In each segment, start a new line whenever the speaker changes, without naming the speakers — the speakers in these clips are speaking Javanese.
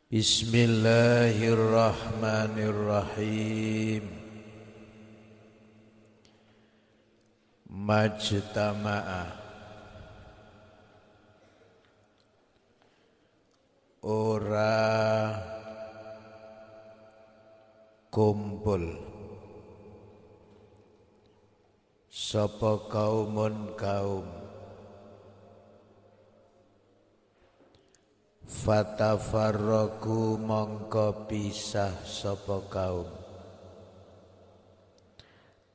Bismillahirrahmanirrahim. Majtama'a ora kumpul sapa kaumun kaum fatafarraqu mongko pisah sapa kaum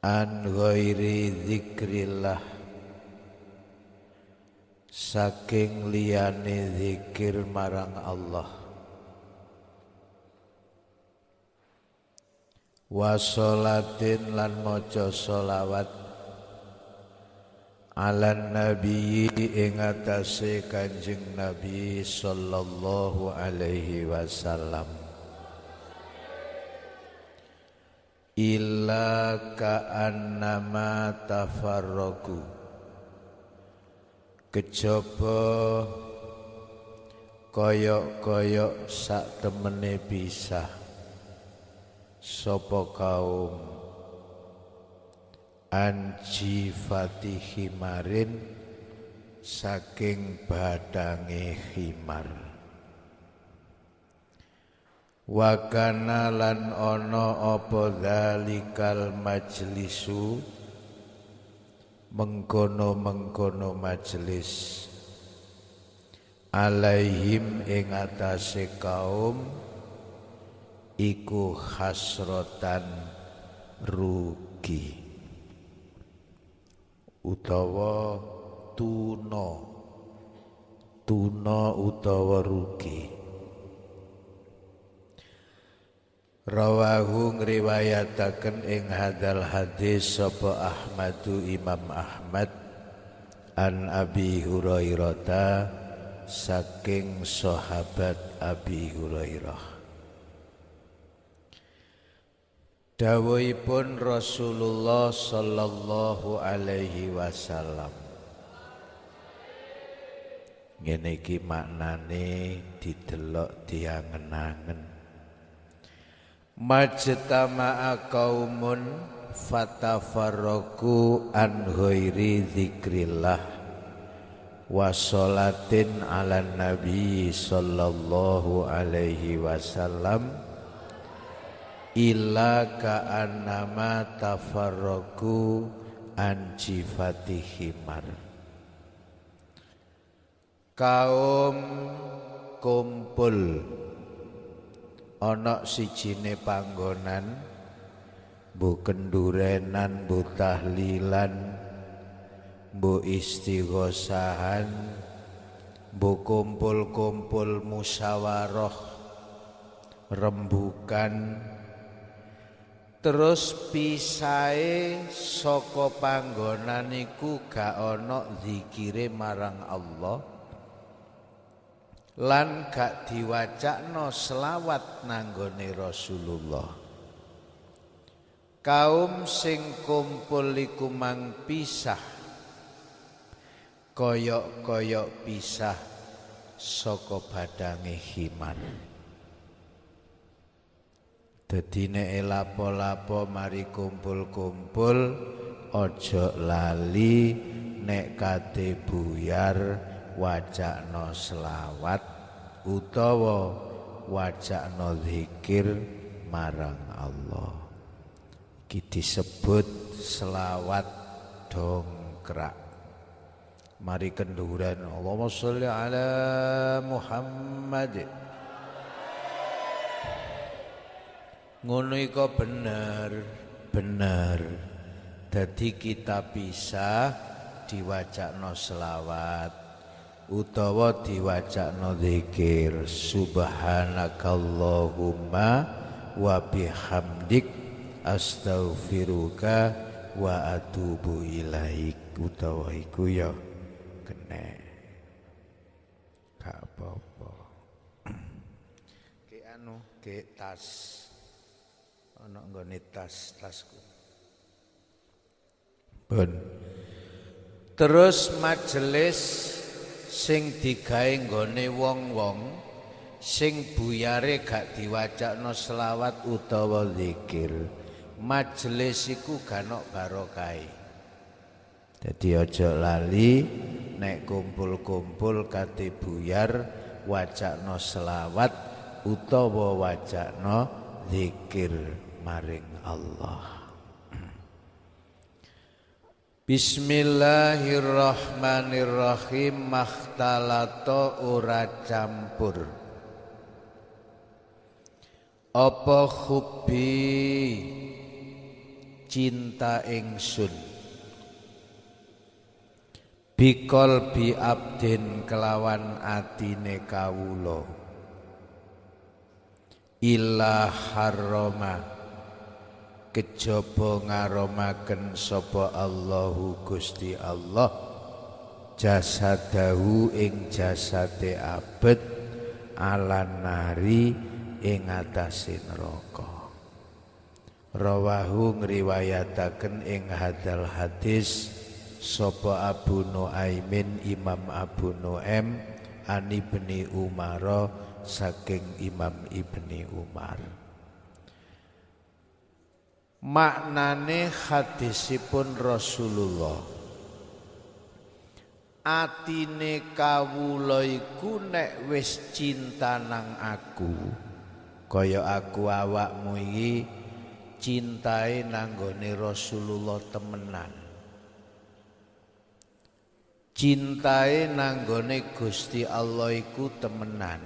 an ghairi dzikrillah saking liyane zikir marang Allah wa sholatin lan maca sholawat ala nabi ing atase Kanjeng Nabi sallallahu alaihi wasallam illa ka'annama tafarraqu kejaba koyok-koyok sak temene pisah sapa kaum anji fatihi marin saking badange khimar wa kana lan ana apa zalikal majlisu mengkono majelis alaihim ing atase kaum iku hasrotan rugi utawa tuna utawa rugi. Rawahu ngriwayataken ing hadal hadis sapa Ahmadu Imam Ahmad an Abi Hurairah saking sahabat Abi Hurairah. Dawuhipun Rasulullah sallallahu alaihi wasallam. Ngene iki maknane didelok diangen-angen. Majtama'a qaumun fatafarraqu an ghairi dzikrillah wa sholatin ala nabi sallallahu alaihi wasallam illa ka'annama tafarraqu an jifati himar. Kaum kumpul ana sijine panggonan mbu kendurenan mbu tahlilan mbu istighosahan mbu kumpul-kumpul musyawarah rembukan terus pisahe saka panggonan iku gak ana zikire marang Allah lan gak diwacakno selawat nanggone Rasulullah. Kaum sing kumpul iku mang pisah koyok-koyok pisah saka badange khimar. Dadi nek lapo-lapo mari kumpul-kumpul ojo lali nek kate buyar wacakno selawat utawa wacakno zikir marang Allah. Iki disebut selawat dongkrak. Mari kenduran Allahumma sholli ala Muhammad. Ngono iku bener. Dadi kita bisa diwacakno selawat utawa diwacakno zikir subhanakallahumma wa bihamdik astaghfiruka wa atubu ilaik utawa iku ya kena gak apa-apa. Ke tas ana nggone tasku. Pun. Terus majelis sing digawe nggone wong-wong sing buyare gak diwacakno selawat utawa zikir, majelis iku gak ono barokahe. Dadi aja lali nek kumpul-kumpul kate buyar wacakno selawat utawa wacakno zikir maring Allah. Bismillahirrahmanirrahim. Makhtalato ora campur apa hubbi cinta ingsun bikol bi abdin kelawan atine kawula illa harrama kejaba ngaromaken sapa Allahu Gusti Allah jasadahu ing jasate abet alan nari ing atase neraka. Rawahu ngriwayataken ing hadal hadis sapa Abu Nuaimin Imam Abu Nuaim ani Ibni Umar saking Imam Ibni Umar. Maknane hadisipun Rasulullah, atine kawula iku nek wis cinta nang aku kaya aku awakmu iki cintae nanggone Rasulullah temenan, cintae nanggone Gusti Allah iku temenan,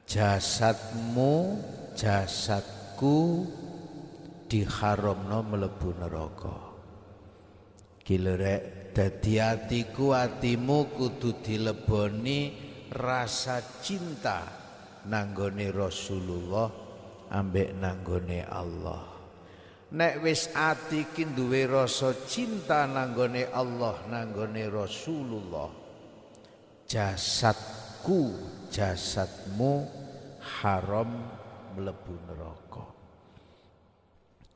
jasadmu jasadku diharamno mlebu neraka. Kilurek dadi atiku atimu kudu dileboni rasa cinta nanggone Rasulullah ambek nanggone Allah. Nek wis ati ki duwe rasa cinta nanggone Allah nanggone Rasulullah, jasadku jasadmu haram mlebu neraka.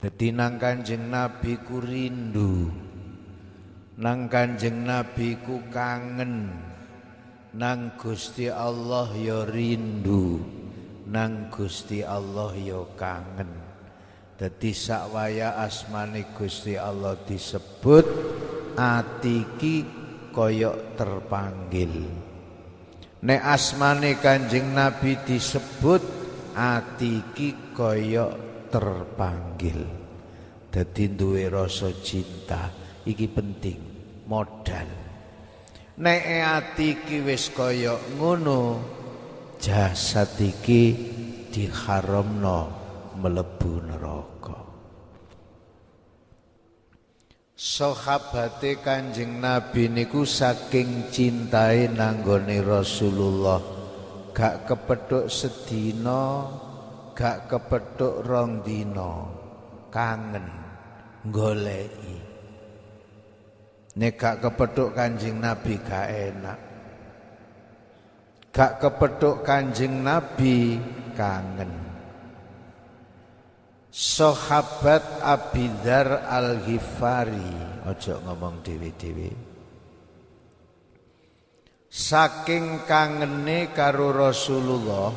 Dadi nang Kanjeng Nabi ku rindu, nang Kanjeng Nabi ku kangen, nang Gusti Allah ya rindu, nang Gusti Allah ya kangen. Dadi sakwaya asmane Gusti Allah disebut, ati iki kaya terpanggil. Nek asmane Kanjeng Nabi disebut, ati iki kaya terpanggil. Dadi duwe rasa cinta iki penting, modal. Nek ati iki wis kaya ngono, jasad iki diharamno mlebu neraka. Sahabate Kanjeng Nabi niku saking cintae nanggone Rasulullah gak kepethuk sedina, gak kepethuk rong dina, kangen goleki. Nek gak kepethuk Kanjeng Nabi gak enak, gak kepethuk Kanjeng Nabi kangen. Sahabat Abi Dzar Al-Ghifari, ojo ngomong dhewe-dhewe, saking kangene karo Rasulullah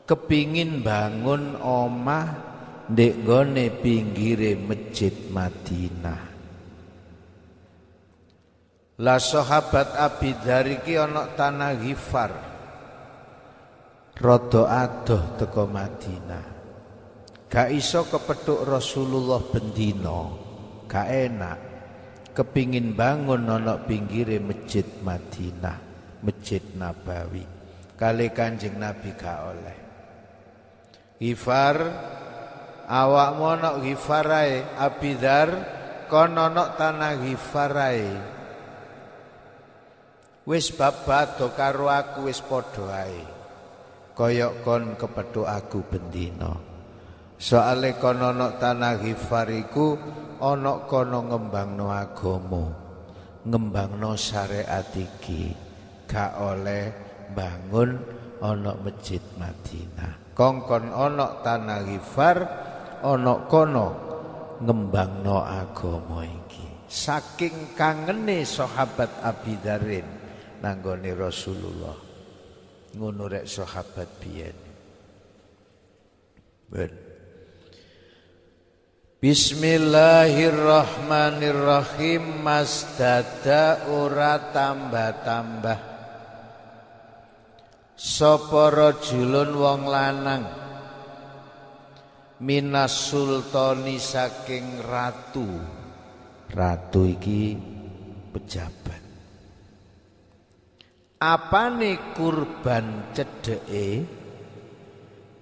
kepingin bangun omah ndek gone pinggire masjid Madinah. Lah sahabat Abi Dzar iki ana tanah Ghifar, rada adoh teko Madinah. Gak iso kepethuk Rasulullah bendina, gak enak. Kepingin bangun ana pinggire masjid Madinah, Masjid Nabawi. Kali Kanjeng Nabi gak oleh. Ghifar, awakmu ana Ghifar ae, Abi Dzar kono ana tanah Ghifar ae. Wis babado karo aku wis padha ae. Kaya kon kepethuk aku bendina. Soale kono ana tanah Ghifar iku ana kono ngembangno agama, ngembangno syariat iki. Gak oleh bangun ana masjid Madinah. Kongkon ana tanah Ghifar, ana kono ngembangno agama iki. Saking kangene sahabat Abi Dzarin nanggone Rasulullah. Ngono rek sahabat biyen. Ben. Bismillahirrahmanirrahim. Mas dada ora tambah-tambah sapa rajulun wong lanang minas sultani saking ratu. Ratu iki pejabat. Apane kurban cedheke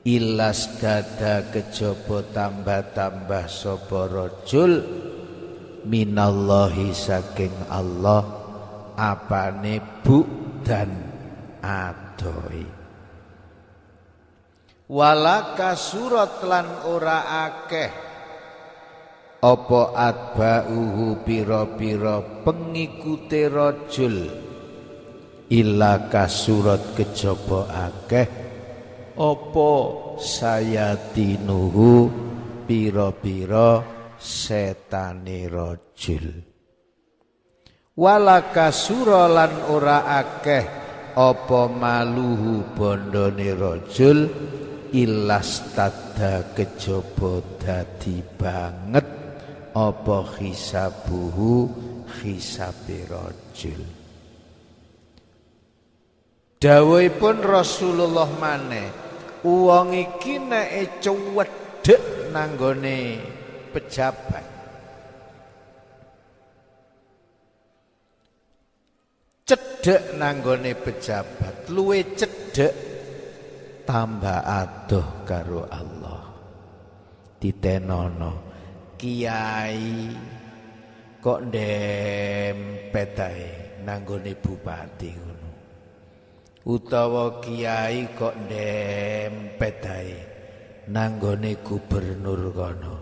ilas dada kejaba tambah-tambah sapa rajul minallahi saking Allah apane bu dan adoi. Walaka surat lan ora akeh apa atba'uhu pira-pira pengikute rajul illa kasurat kejaba akeh apa sayatinuhu pira-pira setane rajul. Walaka sura lan ora akeh apa maluhu bondone rajul ilas tada kejaba dadi banget apa hisabuhu hisabe rajul. Dawuhipun Rasulullah maneh, wong iki nek cuwedhek nanggone pejabat cedhek nanggone pejabat luwe cedhek tambah adoh karo Allah. Ditenono kiai kok ndempet ae nanggone bupati ngono, utawa kiai kok ndempet ae nanggone gubernur kono,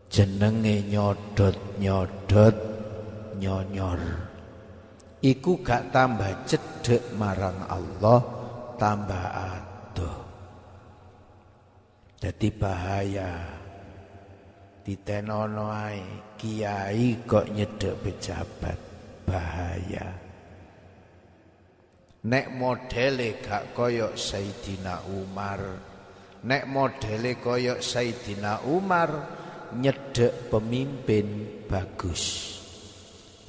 jenenge nyodot-nyodot nyonyor, iku gak tambah cedhek marang Allah, tambah adoh. Jadi bahaya. Ditenono ae kiai kok nyedhek pejabat, bahaya. Nek modele gak koyok Sayyidina Umar, nek modele koyok Sayyidina Umar nyedhek pemimpin bagus.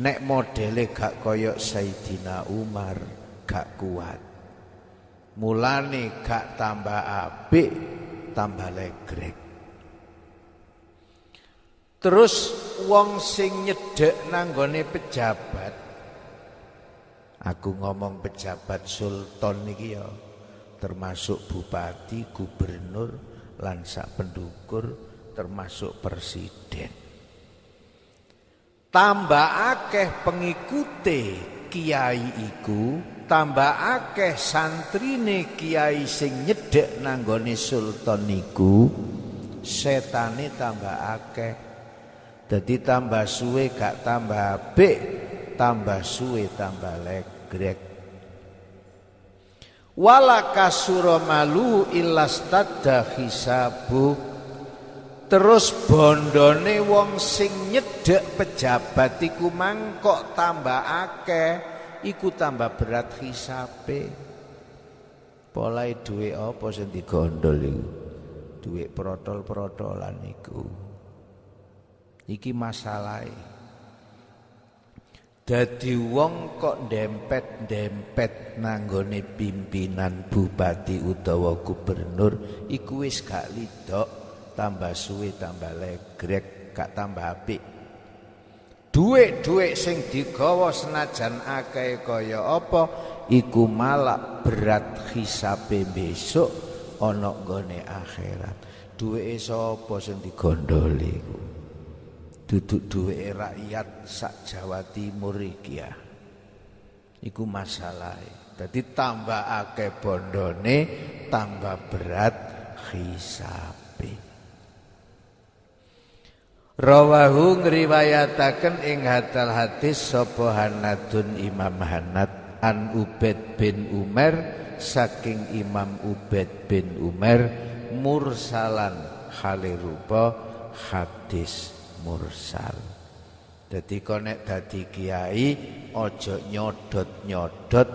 Nek modele gak koyok Sayyidina Umar gak kuat. Mulane gak tambah apik, tambah legrek. Terus wong sing nyedhek nanggone pejabat, aku ngomong pejabat sultan niki ya, termasuk bupati, gubernur, lan sak pendukur, termasuk presiden. Tambah akeh pengikute kiai iku, tambah akeh santrine kiai sing nyedhek nanggone sultan niku, setane tambah akeh. Jadi tambah suwe gak tambah apik, tambah suwe tambah legrek. Wala kasura malu ilastadda hisabu. Terus bondone wong sing nyedhek pejabat iku mangkok tambah akeh, iku tambah berat hisabe. Polahe dhuwit apa sing digondol iku? Dhuwit protol-protolan iku. Iki masalahe. Dadi wong kok ndempet-ndempet nanggone pimpinan bupati utawa gubernur iku wis gak lidok, tambah suwe tambah legrek, gak tambah apik. Dhuwit-dhuwit sing digawa senajan akeh kaya apa iku malah berat hisabe besok ana nggone akhirat. Dhuwite sapa sing digondoli iku? Duduk duwe rakyat sak Jawa Timur iki ya. Iku masalahe. Dadi tambah akeh bondone, tambah berat hisabe. Rawahu ngriwayataken ing hadal hadis sapa Hanadun Imam Hanad an Ubaid bin Umar saking Imam Ubaid bin Umar mursalan hale rupa hadis mursal. Dadi konek dadi kiai aja nyodot-nyodot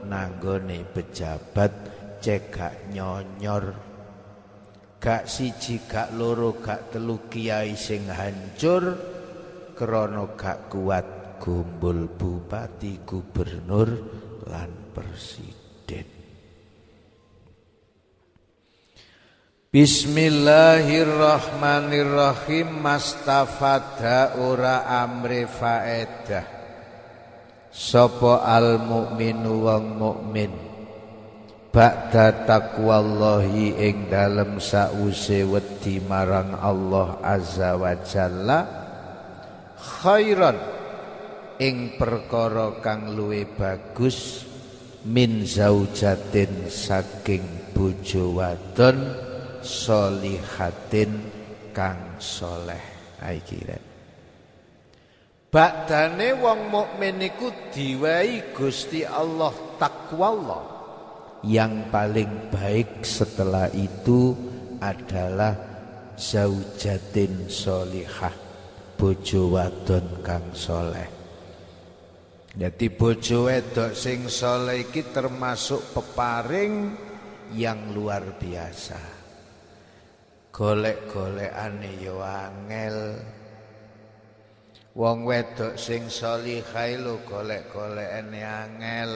nanggone pejabat cek gak nyonyor. Gak siji, gak loro, gak telu kiai sing hancur krana gak kuat gombol bupati, gubernur lan presiden. Bismillahirrahmanirrahim. Mastafada ora amre faedah sapa al mukminu wong mukmin ba'da taqwallahi ing dalem sause wedi marang Allah azza wa jalla khairan ing perkara kang luwih bagus min zaujatin saking bojo wadon solihatin kang soleh. Iki badane wong mukmin iku diwai Gusti Allah taqwallah. Yang paling baik setelah itu adalah zaujatin solihah, bojo wadon kang soleh. Jadi bojo wedok sing soleh iki termasuk peparing yang luar biasa. Golek-golekane yo angel. Wong wedok sing solihah lho golek-golekane angel.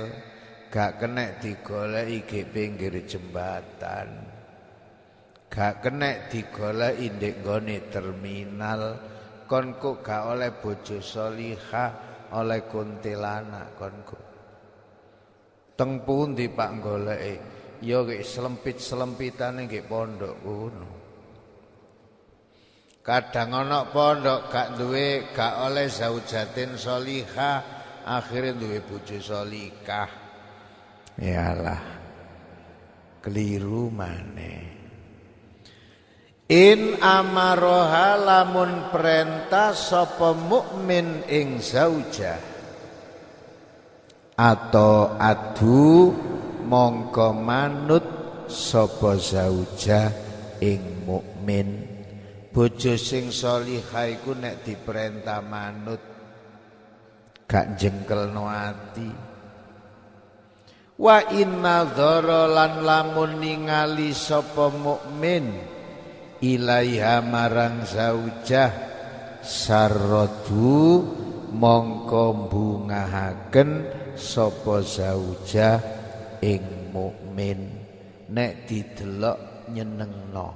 Gak kena digoleki di pinggir jembatan. Gak kena digoleki ndek nggone terminal. Kon kok gak oleh bojo solihah, oleh kuntilanak kon kok. Teng pundi Pak goleki? Ya ki selempit-selempitane nggih pondok ngono. Kadang ana pondok gak duwe, gak oleh zaujatin solihah, akhirnya duwe bojo solikah. Yalah keliru maneh. In amaroha lamun perintah sapa mukmin ing zaujah atau adu mongko manut sapa zaujah ing mukmin. Bojo sing salihah iku nek diperintah manut gak jengkelno ati. Wa inna dhara lan lamun ningali sapa mukmin ilaiha marang zaujah sarradu mongko bungahaken sapa zaujah ing mukmin nek didelok nyenengno.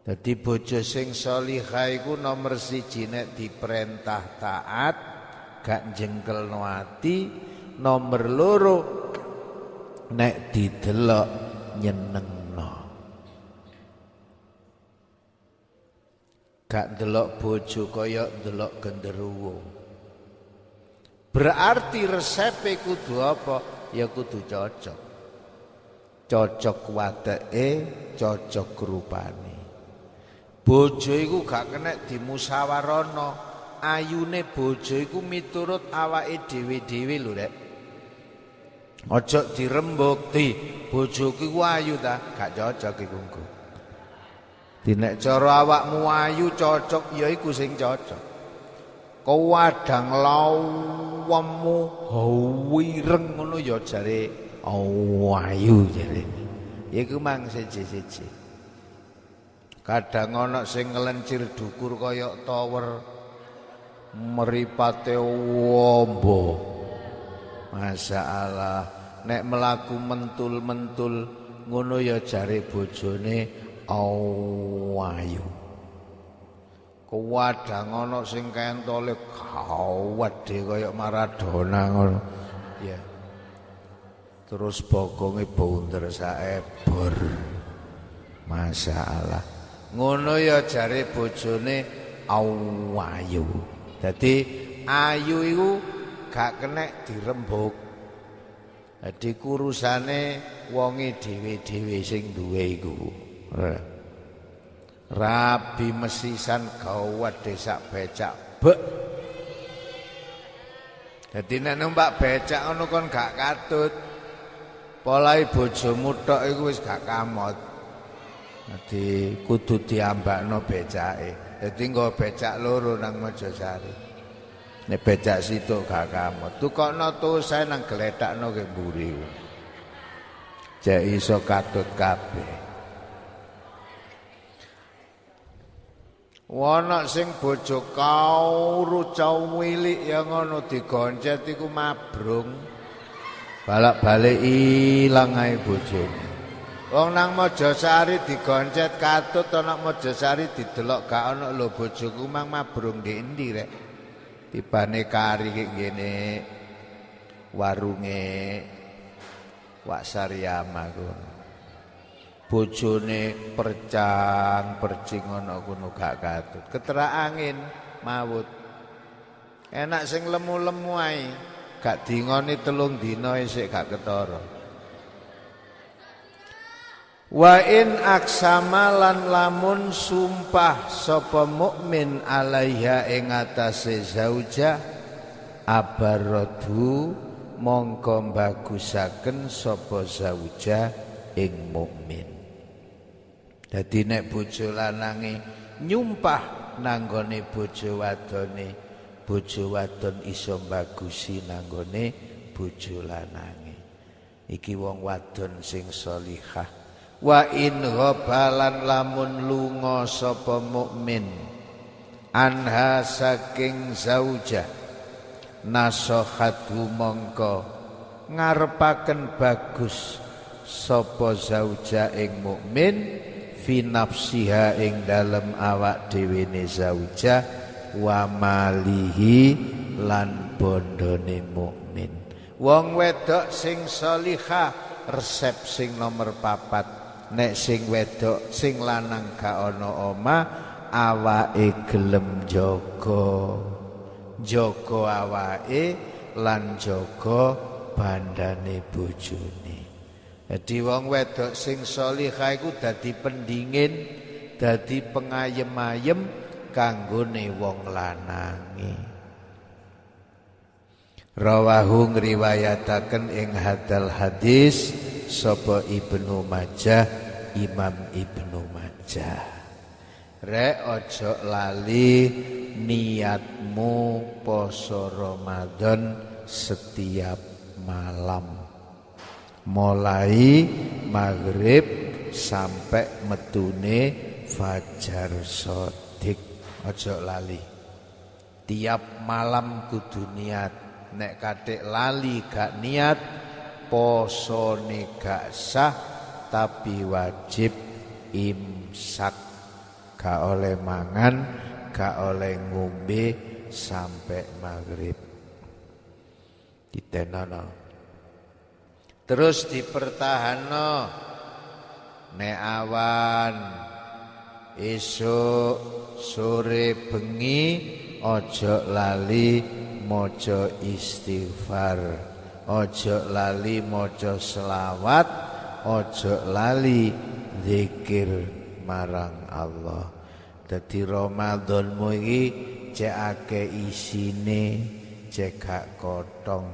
Dadi bojo sing salihah iku nomor 1 nek diperintah taat gak jengkelno ati. Nomor 2 nek didelok nyenengno. Gak delok bojo kaya delok genderuwo. Berarti resepe kudu apa? Ya kudu cocok. Cocok wateke, cocok rupane. Bojo iku gak kena dimusyawarana. Ayune bojo iku miturut awake dhewe-dhewe lho rek. Aja dirembuk di bojoku ku ayu ta, gak cocok iku engko. Nek cara awakmu ayu cocok ya iku sing cocok. Kewadang lawemu hawireng ngono ya jare ayu jare. Iku mang siji-siji. Kadang ana sing ngelencir dukur kaya tower meripate wombo. Masyaallah, nek melaku mentul-mentul ngono ya jare bojone ayu. Kewadang ana sing kentole gawedhe kaya Maradona ngono. Ya. Terus bokonge bunder saebor. Masyaallah. Ngono ya jare bojone ayu. Dadi ayu iku gak kena dirembuk. Jadi kurusane wonge dhewe-dhewe sing duwe iku. Rabi mesisan gawat desak becak bek. Jadi nek numpak becak ngono kon gak katut. Polahe bojomu tok iku wis gak kamot. Jadi kudu diambakno becake. Jadi nggo becak loro nang Mojosari. Nek becak situ gak kamot. Tukokno tuh saya nang gledakno ke mburi. Jek iso katut kabeh. Ana sing bojo kauru cawilik ya ngono digoncet iku mabrung. Balak-balik ilang ae bojone. Wong nang Mojosari digoncet katut ana Mojosari didelok gak ana lho bojoku mang mabrung ndek endi rek. Tibane kari kek ngene warunge Wak Saryama kono. Bojone percing ana kono gak katut. Keterak angin mawut. Enak sing lemu-lemu ae. Gak dingoni 3 dina isih gak ketara. Wa in aksama lan lamun sumpah sapa mukmin alaiha ing atase zauja abaradu mongko bagusaken sapa zauja ing mukmin. Dadi nek bojo lanange nyumpah nanggone bojo wadone, bojo wadon iso bagusi nanggone bojo lanange. Iki wong wadon sing sholihah. Wa in ghabalan lamun lunga sapa mukmin anha saking zaujah nasahatu mongko ngarepaken bagus sapa zaujah ing mukmin fi nafsiha ing dalem awak dhewe ne zaujah wa malihi lan bondone mukmin. Wong wedok sing sholihah resep sing nomor 4. Nek sing wedok sing lanang gak ana omah awake gelem jaga awake lan jaga bandane bojone. Dadi wong wedok sing sholihah iku dadi pendingin, dadi pengayem-ayem kanggone wong lanange. Rawahu ngriwayataken ing hadal hadis sapa Ibnu Majah, Imam Ibnu Majah. Rek ojo lali niatmu poso Ramadan setiap malam. Mulai maghrib sampai metune fajar shadiq. Ojo lali. Tiap malam kudu niat. Nek katik lali gak niat posone gak sah tapi wajib imsak. Gak oleh mangan, gak oleh ngombe sampai maghrib. Ditenono. Terus dipertahanno. Nek awan esuk sore bengi ojo lali maca istighfar. Ojo lali maca selawat, ojo lali zikir marang Allah. Dadi Ramadanmu iki cek akeh isine, cek gak kotong.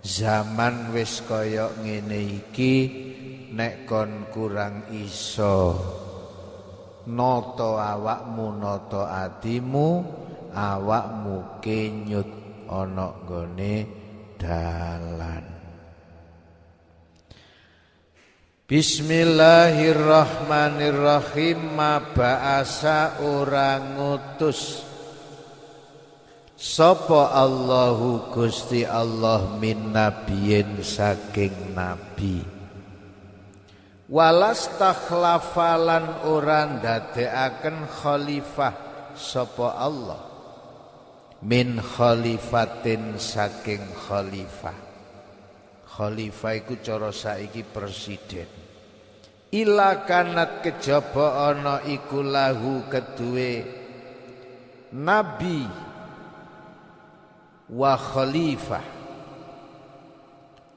Zaman wis kaya ngene iki nek kon kurang iso noto awakmu, noto atimu, awakmu kenyut ana nggone dalan. Bismillahirrahmanirrahim. Ma ba'asa ora ngutus sapa Allahu Gusti Allah min nabiyin saking nabi. Walastakhlafalan ora ndadekaken khalifah sapa Allah min khalifatin saking khalifah. Khalifah iku cara saiki presiden. Ila kanat kejaba ana iku lahu keduwe nabi wa khalifah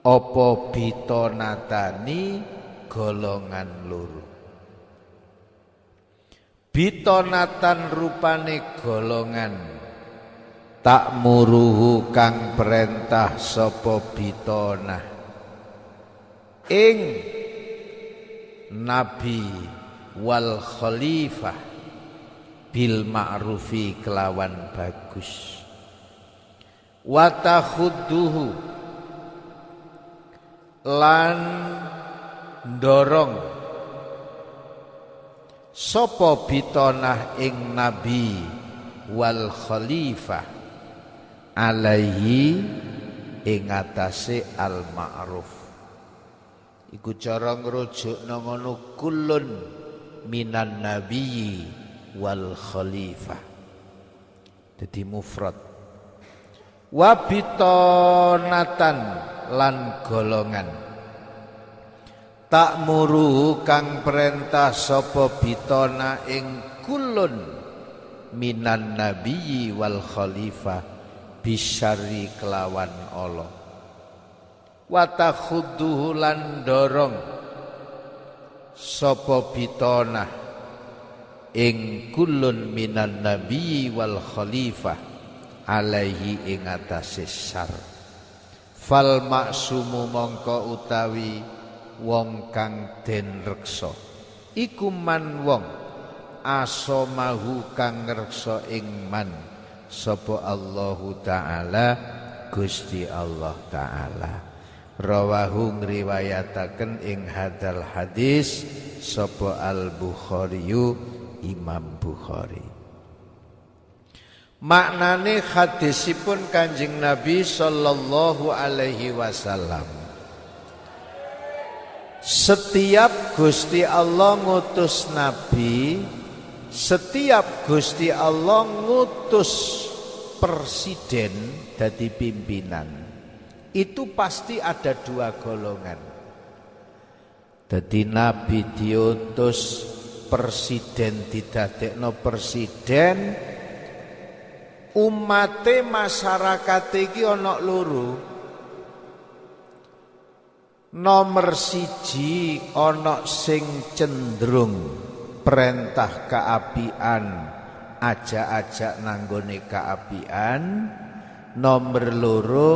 apa bitonatani golongan loro. Bitonatan rupane golongan tak muruhu kang perintah sapa bitonah ing nabi wal khalifah bil ma'rufi kelawan bagus. wa takhudduhu lan ndorong sapa bitonah ing nabi wal khalifah alaihi ing atase al ma'ruf. Iku cara ngrujukna ngono kullun minan nabiyyi wal khalifah. Dadi mufrad. Wa bitonatan lan golongan. Ta'muru kang perintah sapa bitona ing kullun minan nabiyyi wal khalifah bisyari kelawan Allah. Wa takhudduhu lan dorong sapa bitona ing kullun minan nabiyyi wal khalifah alaihi ing atase syar. Fal maksumu mongko utawi wong kang den reksa iku man wong asomahu kang ngreksa ing man sapa Allahu taala Gusti Allah taala. Rawahu ngriwayataken ing hadal hadis sapa Al Bukhari Imam Bukhari. Maknane hadisipun Kanjeng Nabi sallallahu alaihi wasallam, setiap Gusti Allah ngutus nabi, setiap Gusti Allah ngutus presiden dadi pimpinan, itu pasti ada dua golongan. Dadi nabi diutus, presiden didadekno presiden, umate masyarakat iki ana loro. Nomor siji ana sing cenderung perintah keapian, ajak-ajak nanggone keapian. Nomor loro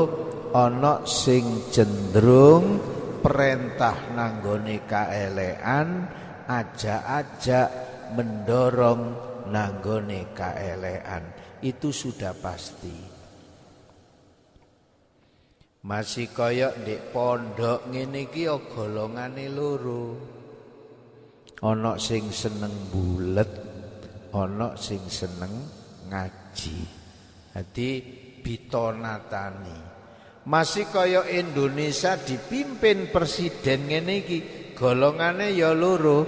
ana sing cenderung perintah nanggone kaelekan, ajak-ajak mendorong nanggone kaelekan. Itu sudah pasti. Masih koyok ndek pondok ngene iki ya golongane loro. Ana sing seneng bulet, ana sing seneng ngaji. Dadi bitonatani. Masih koyok Indonesia dipimpin presiden ngene iki, golongane ya loro.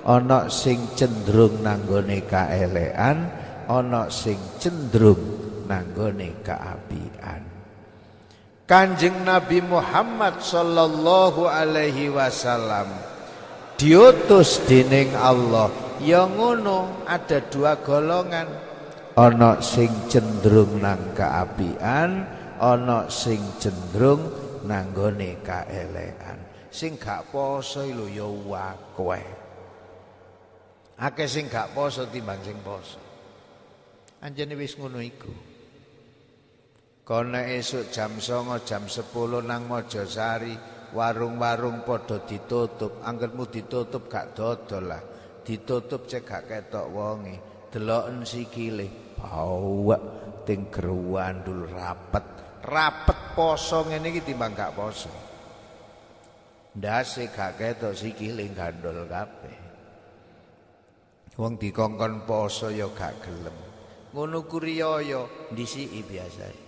Ana sing cenderung nanggone kaelekan, ana sing cenderung nanggone keapian. Kanjeng Nabi Muhammad sallallahu alaihi wasallam diutus dening Allah ya ngono, ada dua golongan. Ana sing cenderung nang keapian, ana sing cenderung nanggone kaelekan. Sing gak poso lho ya akeh. Akeh sing gak poso timbang sing poso. Anjene wis ngono iku. Kono esuk jam 09.00 jam 10 nang Mojosari warung-warung padha ditutup. Anggermu ditutup gak dodol lah. Ditutup cek gak ketok wonge. Deloken sikile bawak ting gerwandul rapet. Rapet poso ngene iki timbang gak poso. Ndase gak ketok sikile gandol kabeh. Wong dikongkon poso ya gak gelem. Ngono kuriyaya ndisiki biasae.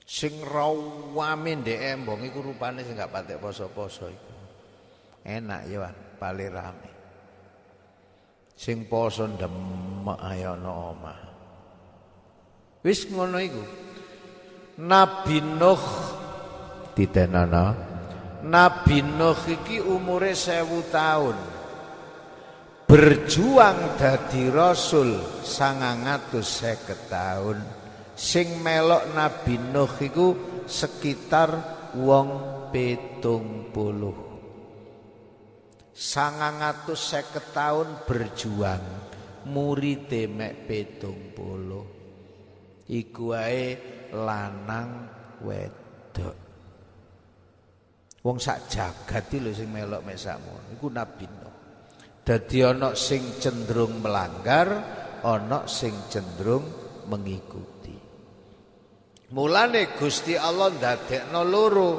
Sing rawame ndek embong iku rupane sing gak patek poso-poso iku. Enak ya Wan, paling rame. Sing poso demek ayo ana omah. Wis ngono iku. Nabi Nuh ditenana. Nabi Nuh iki umure 1000 tahun. Berjuang dadi rasul 950 tahun. Sing melok Nabi Nuh iku sekitar wong 70. 950 tahun berjuang, muride mek 70. Iku wae lanang wedok. Wong sak jagat iki lho sing melok mek sakmono. Iku Nabi Nuh. Dadi ana sing cenderung melanggar, ana sing cenderung mengikuti. Mulane Gusti Allah ndadekno loro,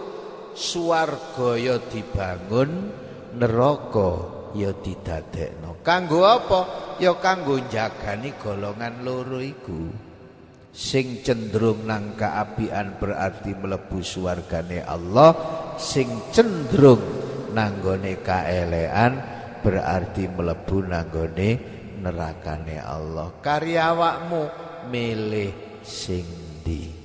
swarga ya dibangun, neraka ya didadekno. Kanggo apa? Ya kanggo njagani golongan loro iku. Sing cenderung nang kaapian berarti mlebu swargane Allah, sing cenderung nanggone kaelekan berarti mlebu nanggone nerakane Allah. Karya awakmu milih sing ndi?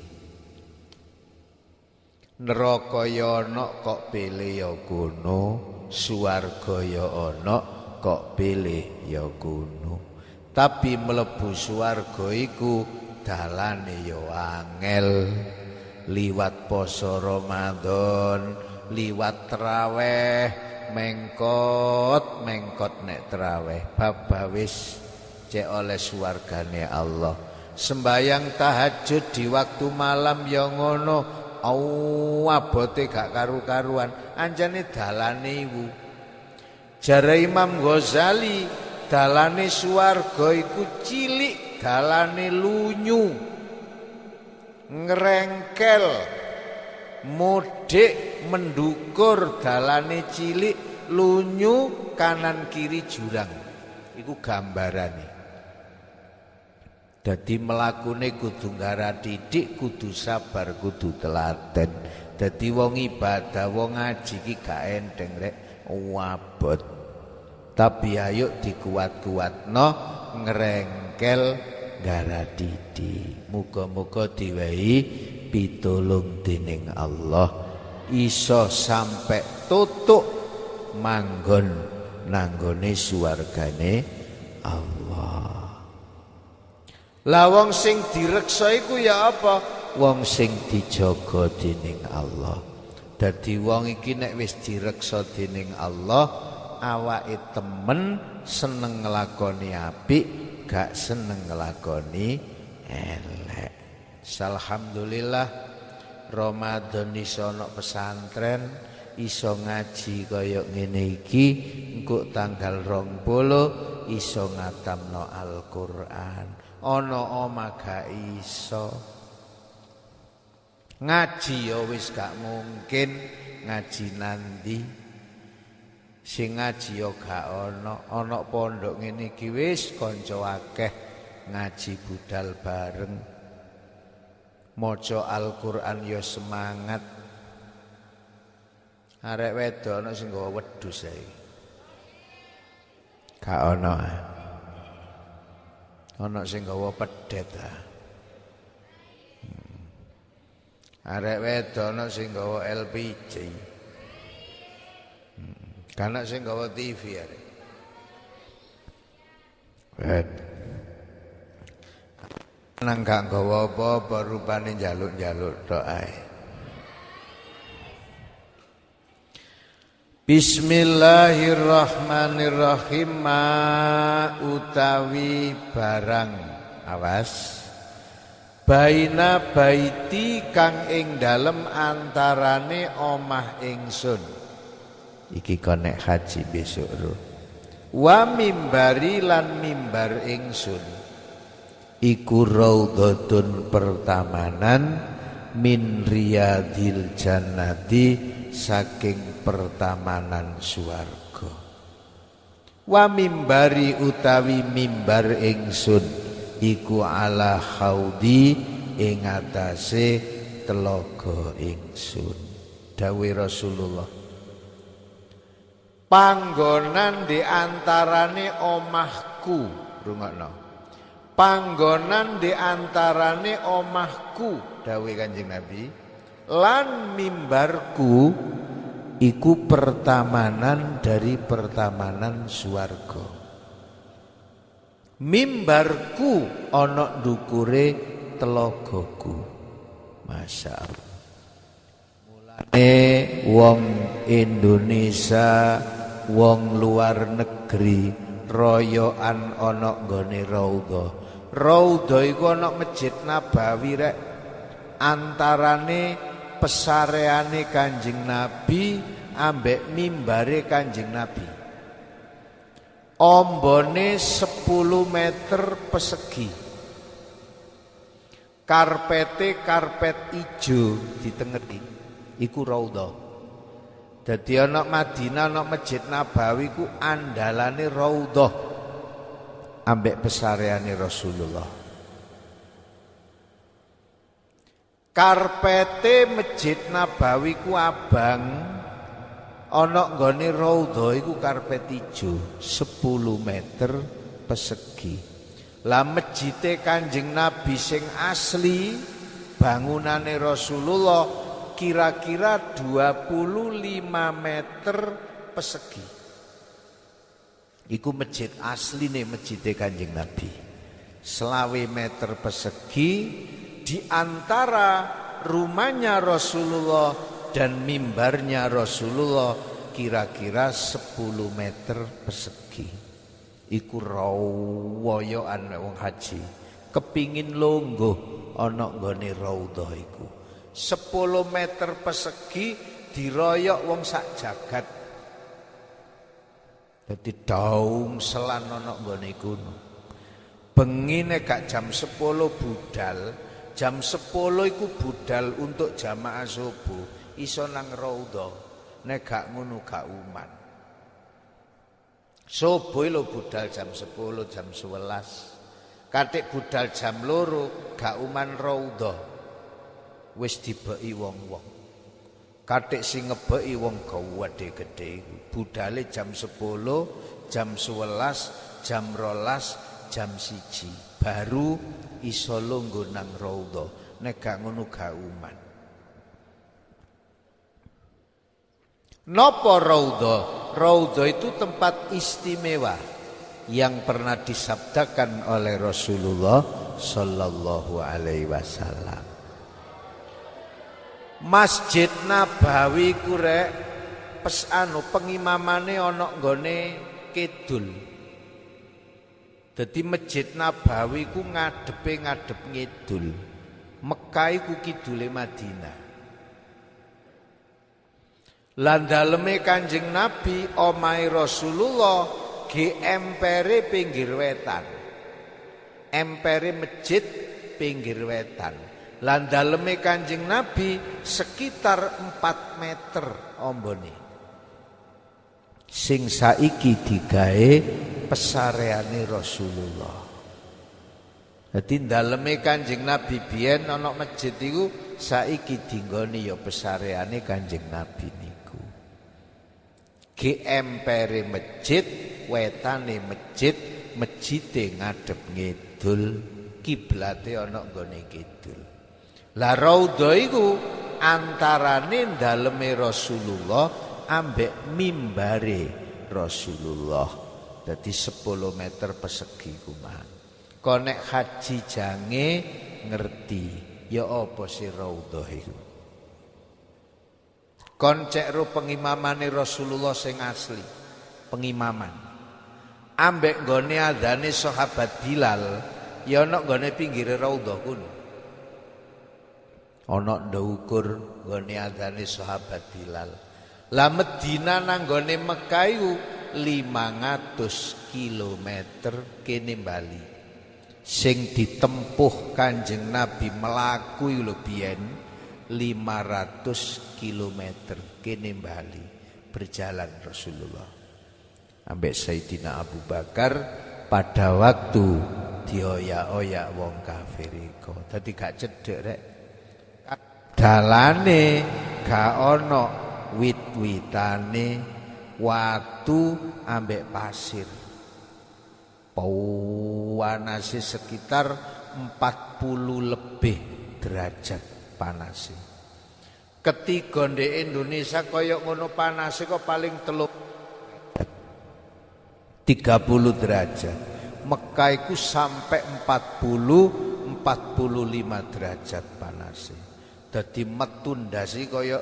Neraka ya ana kok pilih ya kono, swarga ya ana kok pilih ya kono. Tapi mlebu swarga iku dalane ya angel, liwat poso Ramadan, liwat traweh, mengkot nek traweh bab wis cek oleh swargane Allah. Sembayang tahajud di waktu malam ya ngono, abote gak karu-karuan, anjane dalane iku. Jare Imam Ghazali, dalane swarga iku cilik, dalane lunyu, ngrengkel, modek, mendukur, dalane cilik, lunyu, kanan kiri jurang. Iku gambarane. Dadi melakune kudu ngara didik, kudu sabar, kudu telaten. Dadi wong ibadah, wong ngaji ki gak enteng rek, wabot. Tapi ayo dikuat-kuatno, ngrengkel ngara didik. Muga-muga diwehi pitulung dening Allah, iso sampai tutuk manggon nanggone swargane Allah. Lah wong sing direksa iku ya apa? Wong sing dijaga dening Allah. Dadi wong iki nek wis direksa dening Allah, awake temen seneng nglakoni apik, gak seneng nglakoni elek. Alhamdulillah Ramadan iso ana pesantren, iso ngaji kaya ngene iki, engko tanggal 20 iso ngatamno Al-Qur'an. Ana omah gak iso ngaji ya wis gak mungkin, ngaji nanti sing ngaji ya gak ana pondok ngene iki wis kanca akeh ngaji budal bareng, maca Al-Qur'an ya semangat. Arek wedok ana sing gawa wedhus ae gak ana. Ana sing gawa pedhet ah. Arek wedok ana sing gawa LPG. Kana sing gawa TV arek. Nang gak gawa apa-apa, rupane njaluk-njaluk tok ae. Bismillahirrahmanirrahim. Ma utawi barang, awas, baina baiti kang ing dalem antarane omah ingsun. Iki konek haji besok ro. Wa mimbari lan mimbar ingsun iku raudhatun pertamanan min riyadil jannati, saking pertamanan swarga. Wa mimbari utawi mimbar ingsun iku ala haudi ing atase telaga ingsun. Dawuh Rasulullah, panggonan di antarane omahku, rungokno, panggonan di antarane omahku, dawuh Kanjeng Nabi, lan mimbarku iku pertamanan dari pertamanan swarga. Mimbarku ana ndukure telagaku. Masyaallah. Mulane wong Indonesia, wong luar negeri royoan ana nggone raudha. Raudha iku ana Masjid Nabawi rek, antarane pesareane Kanjeng Nabi ambek mimbare Kanjeng Nabi. Ombone 10 meter persegi. karpete karpet ijo ditengeri iku raudhah. Dadi ana Madinah ana Masjid Nabawi ku andalane raudhah ambek pesareane Rasulullah. Karpete Masjid Nabawi ku abang, ana nggone raudhah iku karpet ijo 10 meter persegi. Lah masjide Kanjeng Nabi sing asli bangunane Rasulullah kira-kira 25 meter persegi. Iku masjid asline masjide Kanjeng Nabi. 20 meter persegi di antara rumahnya Rasulullah dan mimbarnya Rasulullah kira-kira 10 meter persegi. Iku rawoyoan wong haji kepingin longgo ana nggone raudhah iku 10 meter persegi diroyok wong sak jagat. Dadi daung selan ana nggone iku. Bengine gak jam 10 budal. Jam 10 iku budal untuk jamaah subuh iso nang raudhah. Nek gak ngono gak uman. Subuh lho budal jam 10 jam 11. Katik budal jam 2 gak uman raudhah. Wis dibeki wong-wong. Katik sing ngebeki wong gede-gede. Budale jam 10, jam 11, jam 12, jam 1. Baru iso lungguh nang raudhah. Nek gak ngono gak uman. Napa raudhah? Raudhah itu tempat istimewa yang pernah disabdakan oleh Rasulullah sallallahu alaihi wasallam. Masjid Nabawi ku rek pengimamane ana nggone kidul. Dadi Masjid Nabawi ku ngadep ngidul. Mekah iku kidule Madinah. Lan daleme Kanjeng Nabi omahe Rasulullah ge empere pinggir wetan. Empere masjid pinggir wetan. Lan daleme Kanjeng Nabi sekitar 4 meter ombone. Sing saiki digawe pesareane Rasulullah. Dadi daleme Kanjeng Nabi biyen ana masjid iku saiki dinggoni ya pesareane Kanjeng Nabi niku. Ge empere masjid, wetane masjid, masjide ngadep ngidul, kiblate ana nggone kidul. Lah raudhah iku antarane daleme Rasulullah ambek mimbare Rasulullah. Dadi 10 meter persegi kuman. Konek haji jange ngerti ya apa sih raudhah iku. Kon cek ro pengimamane Rasulullah sing asli, pengimaman. Ambek nggone adzane sahabat Bilal, ya ana nggone pinggire raudhah kuno. Ana ndhukur nggone adzane sahabat Bilal. Lah Madinah nang nggone Mekah iku 500 km kene Bali. Sing ditempuh Kanjeng Nabi melaku lho biyen 500 km kene Bali berjalan Rasulullah ambek Sayyidina Abu Bakar pada waktu dioyak-oyak wong kafir iku. Dadi gak cedhek rek. Dalane gak ana wit-witane, watu ambek pasir. Panase sekitar 40 lebih derajat panase. Ketiga ndek Indonesia kaya ngono panase kok paling 30 derajat. Mekah iku sampai 40 45 derajat panase. Dadi metu ndase kaya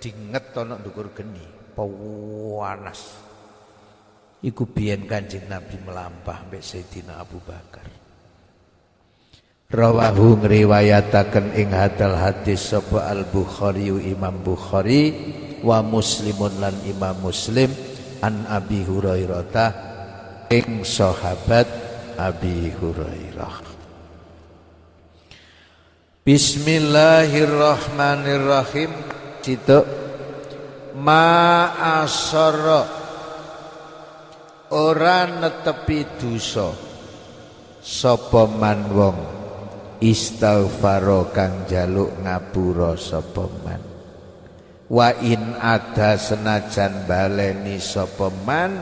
dinget ana ndukur geni, panas. Iku biyen Kanjeng Nabi melampah mbek Sayyidina Abu Bakar. Rawahu ngriwayataken ing hadal hadis sapa Al-Bukhari Imam Bukhari wa Muslimun lan Imam Muslim an Abi Hurairah ing sahabat Abi Hurairah. Bismillahirrahmanirrahim. Cituk ma'asara ora netepi dosa sapa man wong istighfaro kang jaluk ngapura sapa man wa in ada senajan baleni sapa man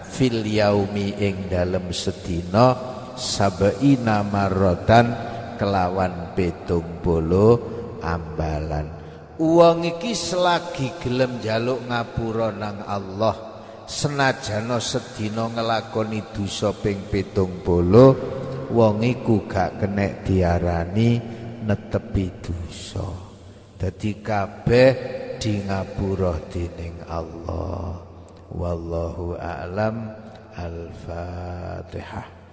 fil yaumi ing dalem sedina sabeina marrotan kelawan 70 ambalan. Uang iki selagi gelem jaluk ngapura nang Allah senajana sedina ngelakoni dosa ping 70 wong iku gak kenek diarani netepi dosa. Dadi kabeh di ngapura dening Allah. Wallahu a'lam. Al-Fatihah.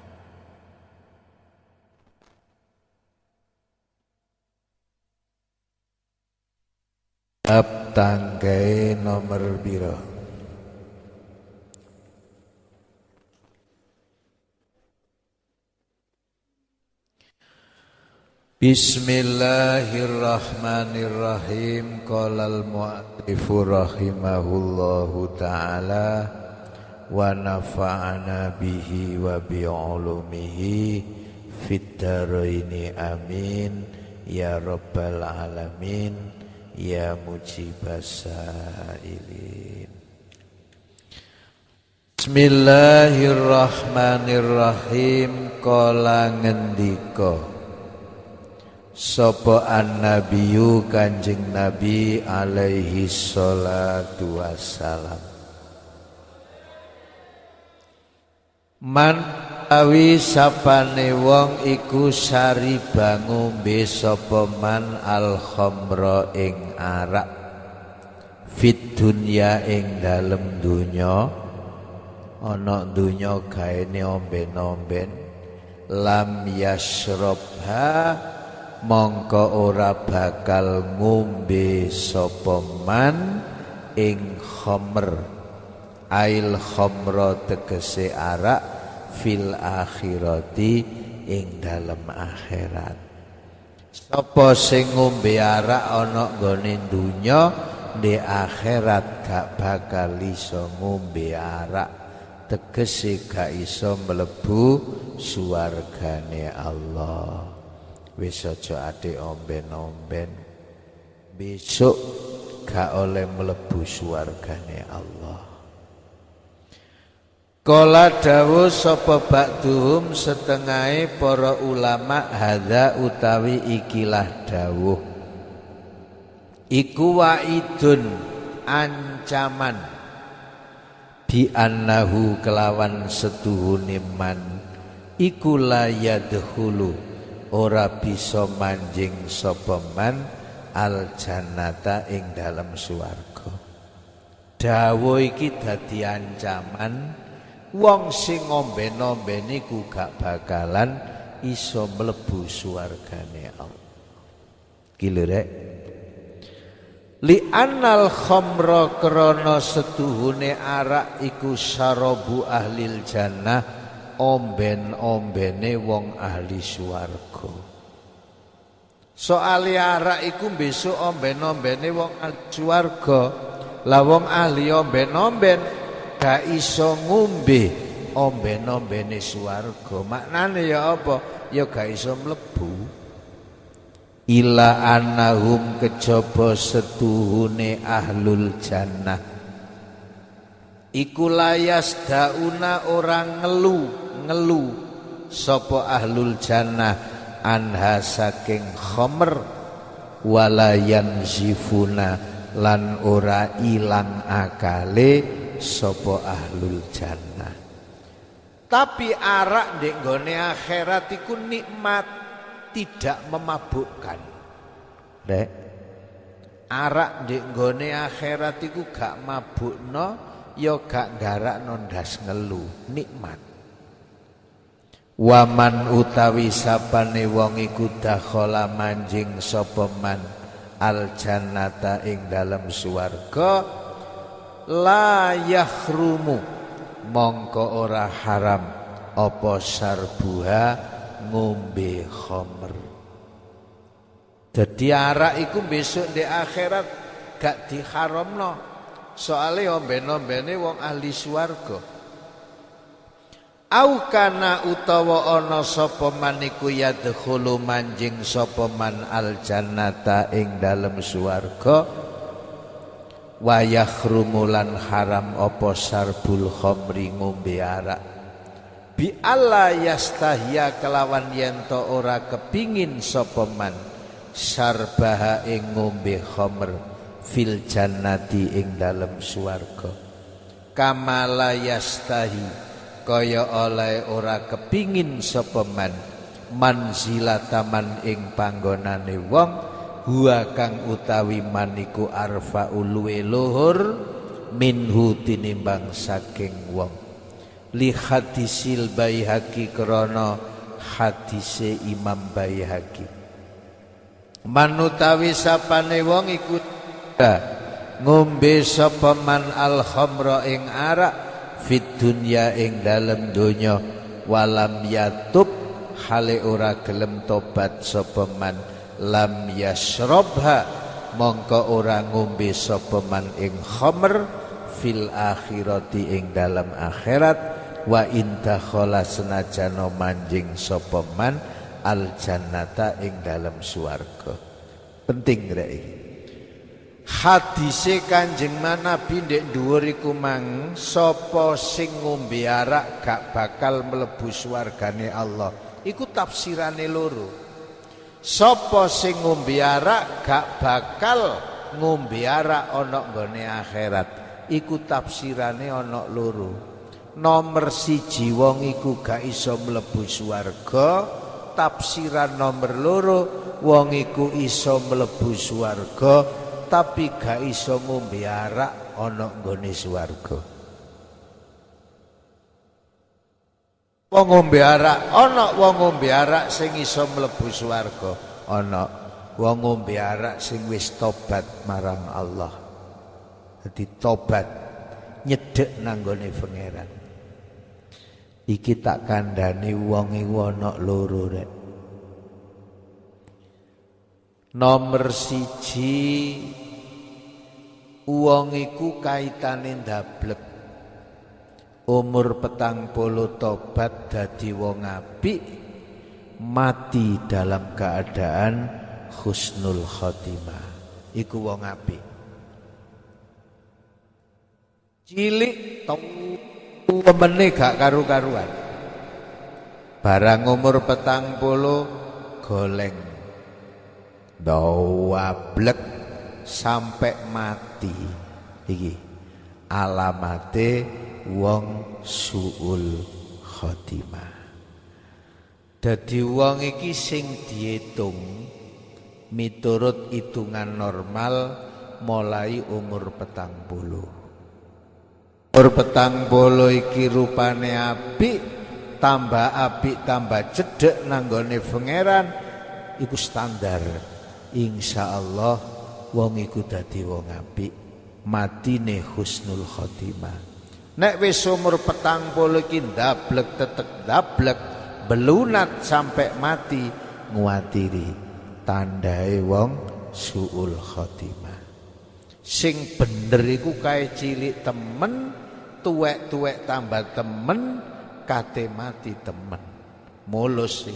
Bab tanggai nomor piro? Bismillahirrahmanirrahim. Qala al-mu'allifu rahimahullahu ta'ala wa nafa'ana bihi wa bi'ulumihi fid dharaini amin ya rabbal alamin ya mujibas sa'ilin. Bismillahirrahmanirrahim. Kala ngendika sapa annabiyyu kanjeng Nabi alaihi salatu wassalam, man awi sapane wong iku sariba ngombe sapa man al khamra ing arak fit dunya ing dalem donya ana donya gaene omben-omben lam yashrabha mongko ora bakal ngombe sapa man ing khamr ail khamra tegese arak fil akhirati ing dalem akhirat. Sapa sing ngombe arak ana nggone dunya di akhirat gak bakal iso ngombe arak, tegese gak iso mlebu swargane Allah. Wis aja ate omben-omben, besok gak oleh mlebu swargane Allah. Kala dawuh sapa ba'duhum setengahe para ulama hadza utawi ikilah dawuh iku wa'idun ancaman bi annahu kelawan setuhune man iku la yadkhulu ora bisa manjing sapa man al jannata ing dalem swarga. Dawuh iki dadi ancaman wong sing ngomben-omben iku gak bakalan iso mlebu swargane Allah. Ki lho rek. Li annal khamra krana setuhune arak iku syarabu ahlil jannah, omben-ombene wong ahli swarga. Soale arak iku besok omben-ombene wong ahli swarga. Lah wong ahli omben-omben gak iso ngombe omben-ombene swarga. Maknane ya apa? Ya gak iso mlebu. Ila annahum kejaba setuhune ahlul jannah iku layas dauna orang ngelu sapa ahlul jannah anha saking khamr walayan zifuna lan ora ilang akale sapa ahlul jannah. Tapi arak ndek nggone akhirat iku nikmat, tidak memabukkan. Rek, arak ndek nggone akhirat iku gak mabukno, ya gak garakno ndas ngelu, nikmat. Waman utawi sapane wong iku dakhala manjing sapa man al jannata ing dalem swarga la yahrumu mongko ora haram apa sarbuha ngombe khamr. Jadi arak iku besok di akhirat gak diharamno. Soale omben-ombene wong ahli swarga. Au kana utawa ana sapa man iku yadkhulu manjing sapa man al jannata ing dalem swarga wa yakhrumulan haram apa sarbul khamri ngombe arak bi alla yastahya kelawan yen to ora kepingin sapa man sarbaha ing ngombe khamr fil jannati ing dalem swarga kamala yastahi kaya oleh ora kepingin sapa man manzilataman ing panggonane wong huwa kang utawi maniku arfa luwe luhur minhu tinimbang saking wong li hadisil Baihaqi krana hadise Imam Baihaqi manutawi sapane wong iku ngombe sapa man al khamra ing arak fit dunya ing dalem donya walam yatub hale ora gelem tobat sapa man lam yashrabha mongko ora ngombe sapa man ing khamr fil akhirati ing dalam akhirat wa intakhala senajana manjing sapa man al jannata ing dalam swarga. Penting rek hadise Kanjeng Nabi ndek dhuwur iku mang sapa sing ngombe arak gak bakal mlebu swargane Allah iku tafsirane loro. Sapa sing ngombe arak gak bakal ngombe arak ana nggone akhirat iku tafsirane ana loro. Nomor siji wong iku gak iso mlebu swarga, tafsiran nomor loro wong iku iso mlebu swarga tapi gak iso ngombe arak ana nggone swarga. Wong ngombe arak ana wong ngombe arak sing iso mlebu swarga, ana wong ngombe arak sing wis tobat marang Allah. Dadi tobat nyedhek nang nggone pangeran. Iki tak kandhani wong iku ana loro rek. Nomor siji wong iku kaitane ndablek umur 40 tobat dadi wong apik mati dalam keadaan husnul khotimah iku wong apik cilik temene gak karu-karuan barang umur 40 goleng dawablek sampai mati iki alamate wong suul khotimah. Dadi wong iki sing diitung miturut hitungan normal mulai umur 40. Umur 40 iki rupane apik, tambah cedhek nang nggone pangeran iku standar. Insyaallah wong iku dadi wong apik, matine husnul khotimah. Nek wis umur 40 iki ndablek tetek ndablek belunat sampai mati nguatiri tandai wong suul khotimah. Sing bener iku kae cilik temen, tuwek-tuwek tambah temen, kate mati temen. Mulus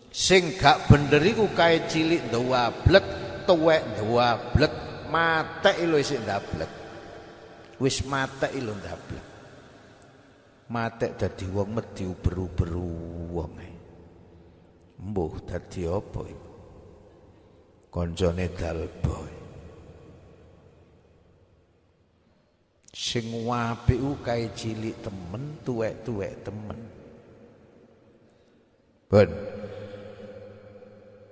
sing gak bener iku kae cilik ndablek, tuwek ndablek, matek lho isih ndablek. Wis matek lho ndablek. Matek dadi wong medhi uber-uberu wong e. Mbuh dadi apa iku? Koncone dalboy. Sing apik ku kae cilik temen, tuwek-tuwek temen. Ben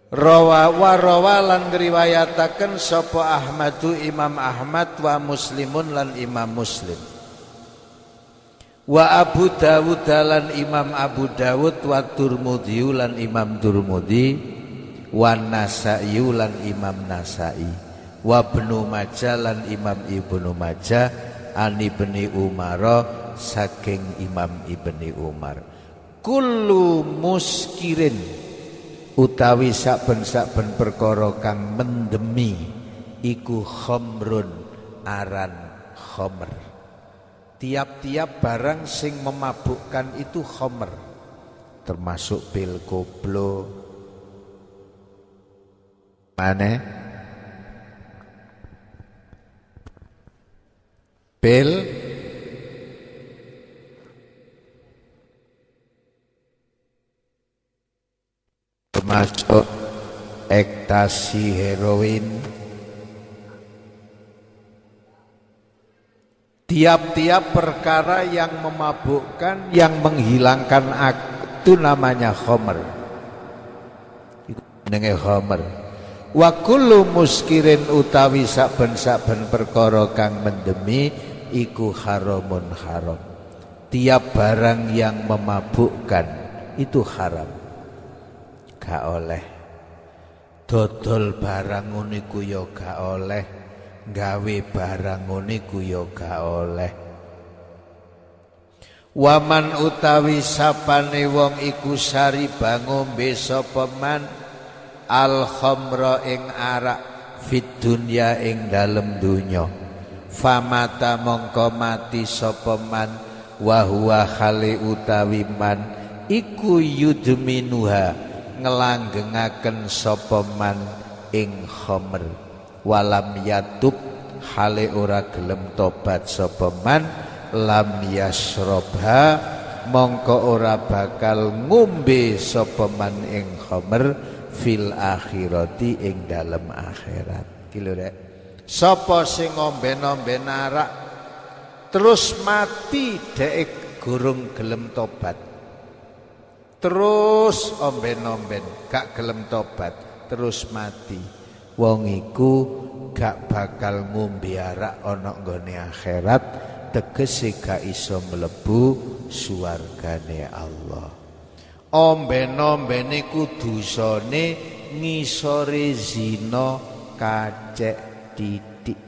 Rawa lan ngriwayataken sapa Ahmadu Imam Ahmad wa Muslimun lan Imam Muslim. Wa Abu Dawud lan Imam Abu Dawud wa Turmudi lan Imam Turmudi wa Nasa'i lan Imam Nasa'i wa Ibnu Majah lan Imam Ibnu Majah an Ibni Umar saking Imam Ibni Umar. Kullu muskirin utawi saben-saben perkara kang mendemi iku khamrun aran khamr. Tiap-tiap barang sing memabukkan itu khamr, termasuk pil koplo mana pil termasuk ekstasi, heroin. Tiap-tiap perkara yang memabukkan, yang menghilangkan itu namanya khamr. Iku jenenge khamr. Wa kullu muskirin utawi saben-saben perkara kang mendemi iku haramun haram. Tiap barang yang memabukkan itu haram. Gak oleh dodol barang ngono iku ya gak oleh, gawe barang ngono iku ya gak oleh. Waman utawi sapane wong iku sariba ngombe sapa man al khamra ing arak fid dunya ing dalem donya, famata mongko mati sapa man wa huwa khali utawi man iku yudminuha ngelanggengaken sapa man ing khamr, walam yatub hale ora gelem tobat sapa man lam yasrobha mongko ora bakal ngombe sapa man ing khamr fil akhirati ing dalem akhirat. Ki lho Rek, sapa sing ngombe-nombe arak terus mati dhek gurung gelem tobat, terus omben-omben gak gelem tobat terus mati, wong iku gak bakal ngombe arak ana nggone akhirat, tegese gak iso mlebu swargane Allah. Omben-omben iku dosane ngisore zina kacek titik.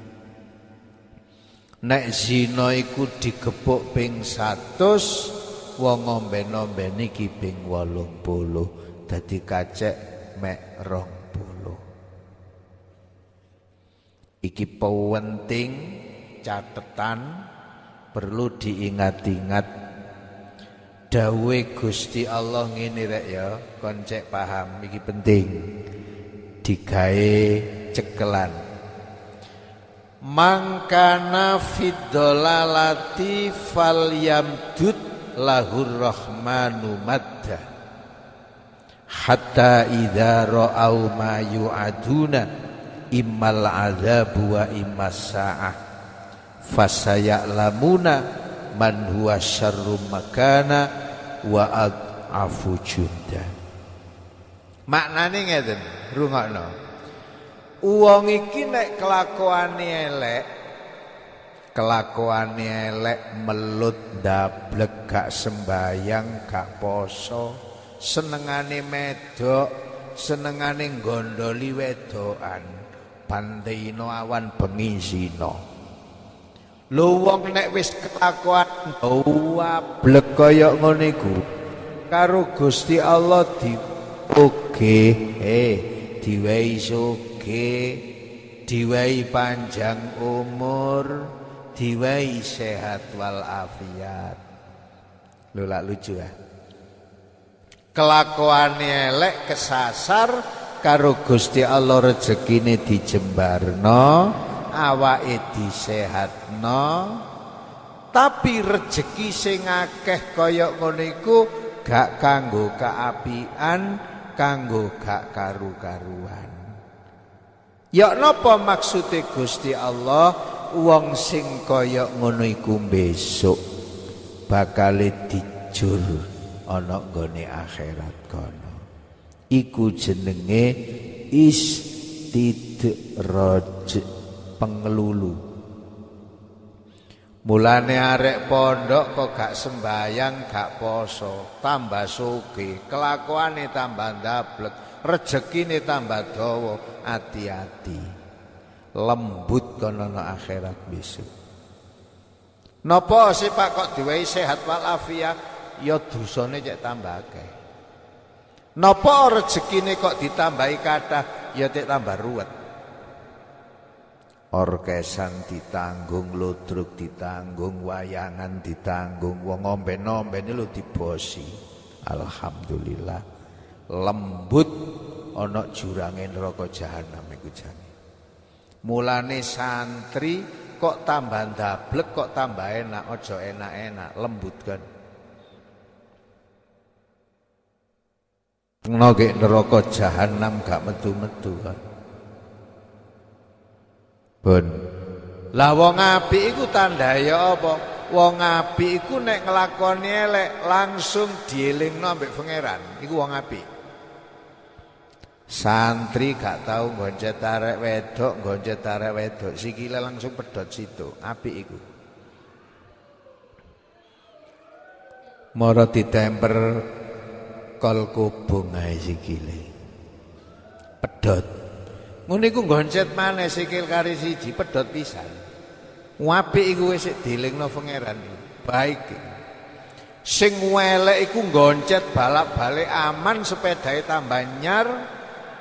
Nek zina iku digepuk ping 100, wong omben-omben iki ping 80, dadi kacek mek 20. Iki penting catetan, perlu diingat-ingat. Dawe Gusti Allah ngene rek ya, kon cek paham iki penting. Digawe cekelan. Mangkana fiddolalati falyamdud lahur rahmanu madda hatta idza ra'au ma yu'aduna immal adzabu wa immas sa'ah fasaya'lamuna man huwa syarrum makana wa ad'afu junda. Maknane ngeten, rungokno. Wong iki nek kelakuane elek, melut ndablek, gak sembayang, gak poso, senengane medok, senengane gondoli wedokan, bandino awan bengi zina. Lho wong nek wis kelakuan wablek kaya ngono iku karo Gusti Allah diwehi sugih, diwehi panjang umur, diwehi sehat wal afiat. Lho lak lucu ya. Kelakuane elek kesasar karo Gusti Allah rezekine dijembarno, awake disehatno, tapi rezeki sing akeh kaya ngono iku gak kanggo keapian, kanggo gak karu-karuan. Ya napa maksude Gusti Allah? Wong sing kaya ngono iku besok bakal dijur ana nggone akhirat kono. Iku jenenge istidraj, pengelulu. Mulane arek pondok kok gak sembayang, gak poso, tambah sugih, kelakuane tambah ndablek, rezekine tambah dawa. Hati-hati, lembut kono ana akhirat besok. Napa sih Pak kok diwehi sehat walafiat? Ya dosane cek tambah akeh. Napa rezekine kok ditambahi kathah ya tek tambah ruwet. Orkesan ditanggung, ludruk ditanggung, wayangan ditanggung, wong omben-omben lho dibosi. Alhamdulillah. Lembut ana jurange neraka jahanam iku jane. Mulane santri kok tambah ndablek kok tambah enak, aja enak-enak, lembut kan. Nggih neraka jahanam gak metu-metu kan. Pun. Lah wong apik iku tandhae apa? Wong apik iku nek nglakoni elek langsung dielingno ambek pangeran. Iku wong apik. Santri gak tahu gonjet arek wedok, sikile langsung pedhot situ. Apik iku. Mara ditemper kol kubung ae sikile. Pedhot. Ngono iku goncet maneh sikil kari siji pedhot pisan. Apik iku wis dielingno pangeran. Baik. Sing welek iku goncet balak-balik aman, sepedahe tambah nyar,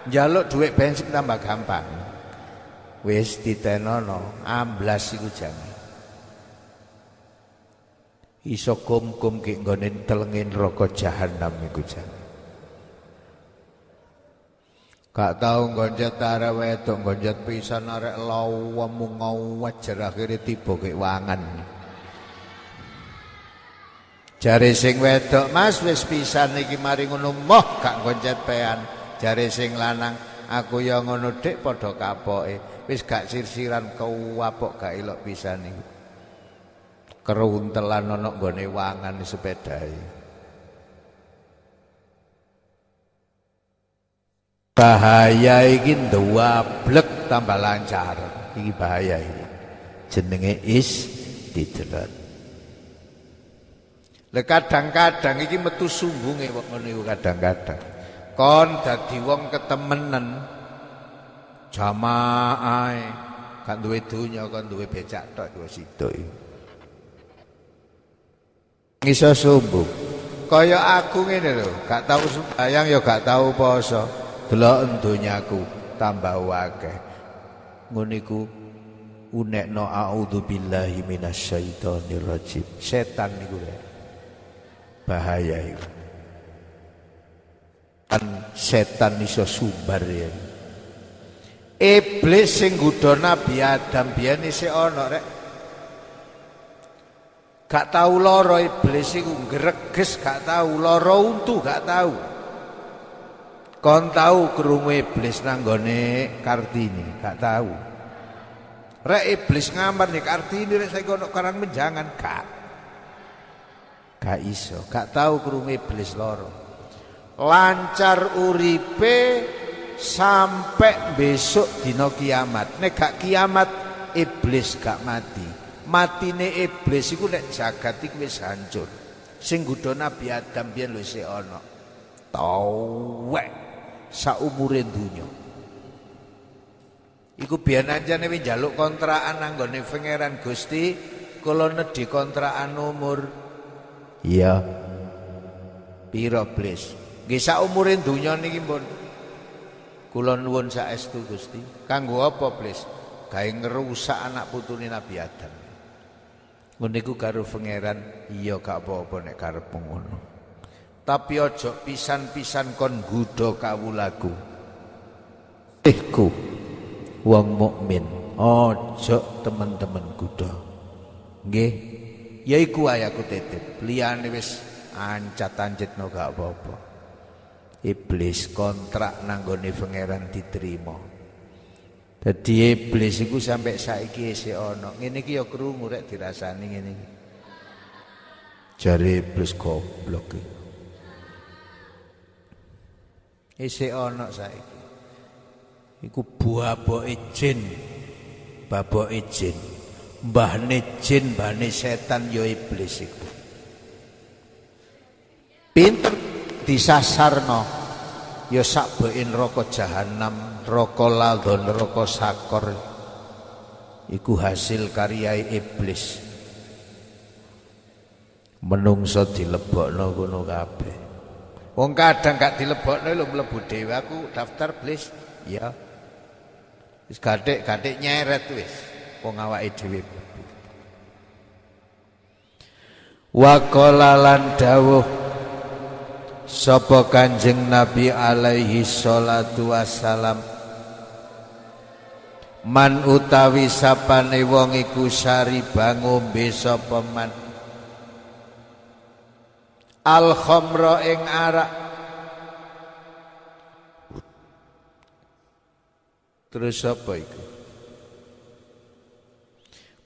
njaluk dhuwit bensin tambah gampang. Wis ditenono, amblas iku jane. Iso kum-kum ki nggone telenge neraka jahanam iku jane. Gak tau gonjet arek wedok, gonjet pisan arek lawa mungawajer akhire tiba kek wangan. Jare sing wedok, "Mas wis pisan iki mari ngono moh gak gonjet pean." Jare sing lanang, "Aku ya ngono Dik padha kapoke. Wis gak sirsiran kewapok gak elok pisan iki." Keruntelan ana nggone wangan sepedahe. Bahaya iki ndablek tambah lancar. Iki bahaya iki. Jenenge istidrat. Lah kadang-kadang iki metu sumbunge kok ngono iku kadang-kadang. Kon dadi wong ketemenen jamaah gak duwe donya kon duwe becak tok wis sido iki. Iso sumbung. Kaya aku ngene lho, gak tau sembayang ya gak tau poso. Delok donyaku tambah akeh. Ngono iku unekno a'udzubillahi minasyaitonir rajim. Setan niku bahaya iku. Kan setan iso sumbar ya. Iblis sing nggodha Nabi Adam biyen isih ana rek. Gak tau lara iblis iku greges, gak tau lara untu, gak tau. Kon tahu krungu iblis nanggone Kartini, gak tahu. Rek iblis ngamar nih Kartini rek saiki ono karang menjangan gak. Gak iso, gak tahu krungu iblis loro. Lancar uripe sampai besok dina kiamat. Nek gak kiamat iblis gak mati. Matine iblis iku nek jagat iku wis hancur. Sing nggodha Nabi Adam biyen lho isih ana. Tawek saumure dunya. Iku biyen anjane wis njaluk kontrakan nanggone pangeran Gusti, kula nedhi kontrakan umur. Iya. Piro Blis? Nggih saumure dunya niki pun. Kula nuwun saestu Gusti. Kanggo apa Blis? Gawe ngerusak anak putune Nabi Adam. Ngono iku karo pangeran, iya gak apa-apa nek karepmu ngono. Tapi ojo pisan-pisan kon nggodha kawulaku. Iku wong mukmin, ojo temen-temen nggodha. Nggih, ya iku ae aku titip. Liyane wis ancat-ancitno gak apa-apa. Iblis kontrak nanggone pangeran diterima. Dadi iblis iku sampai saiki isih ana. Ngene iki ya krungu rek dirasani ngene iki. Jare iblis goblok iki. Isih ana saiki. Iku baboke jin. Baboke jin. Mbahne jin, mbahne setan ya iblis iku. Pinter disasarno ya sakbeke neraka jahanam, neraka ladon, neraka sakor. Iku hasil karyae iblis. Menungso dilebokno ngono kabeh. Wong kadang gak dilebokno lho mlebu dhewe aku daftar blis. Ya. Wis gathik nyeret wis. Wong awake dhewe. Wa qala lan dawuh sapa Kanjeng Nabi alaihi salatu wassalam, man utawi sapane wong iku sariba ngombe sapa man al khamra ing arak. Terus apa iku?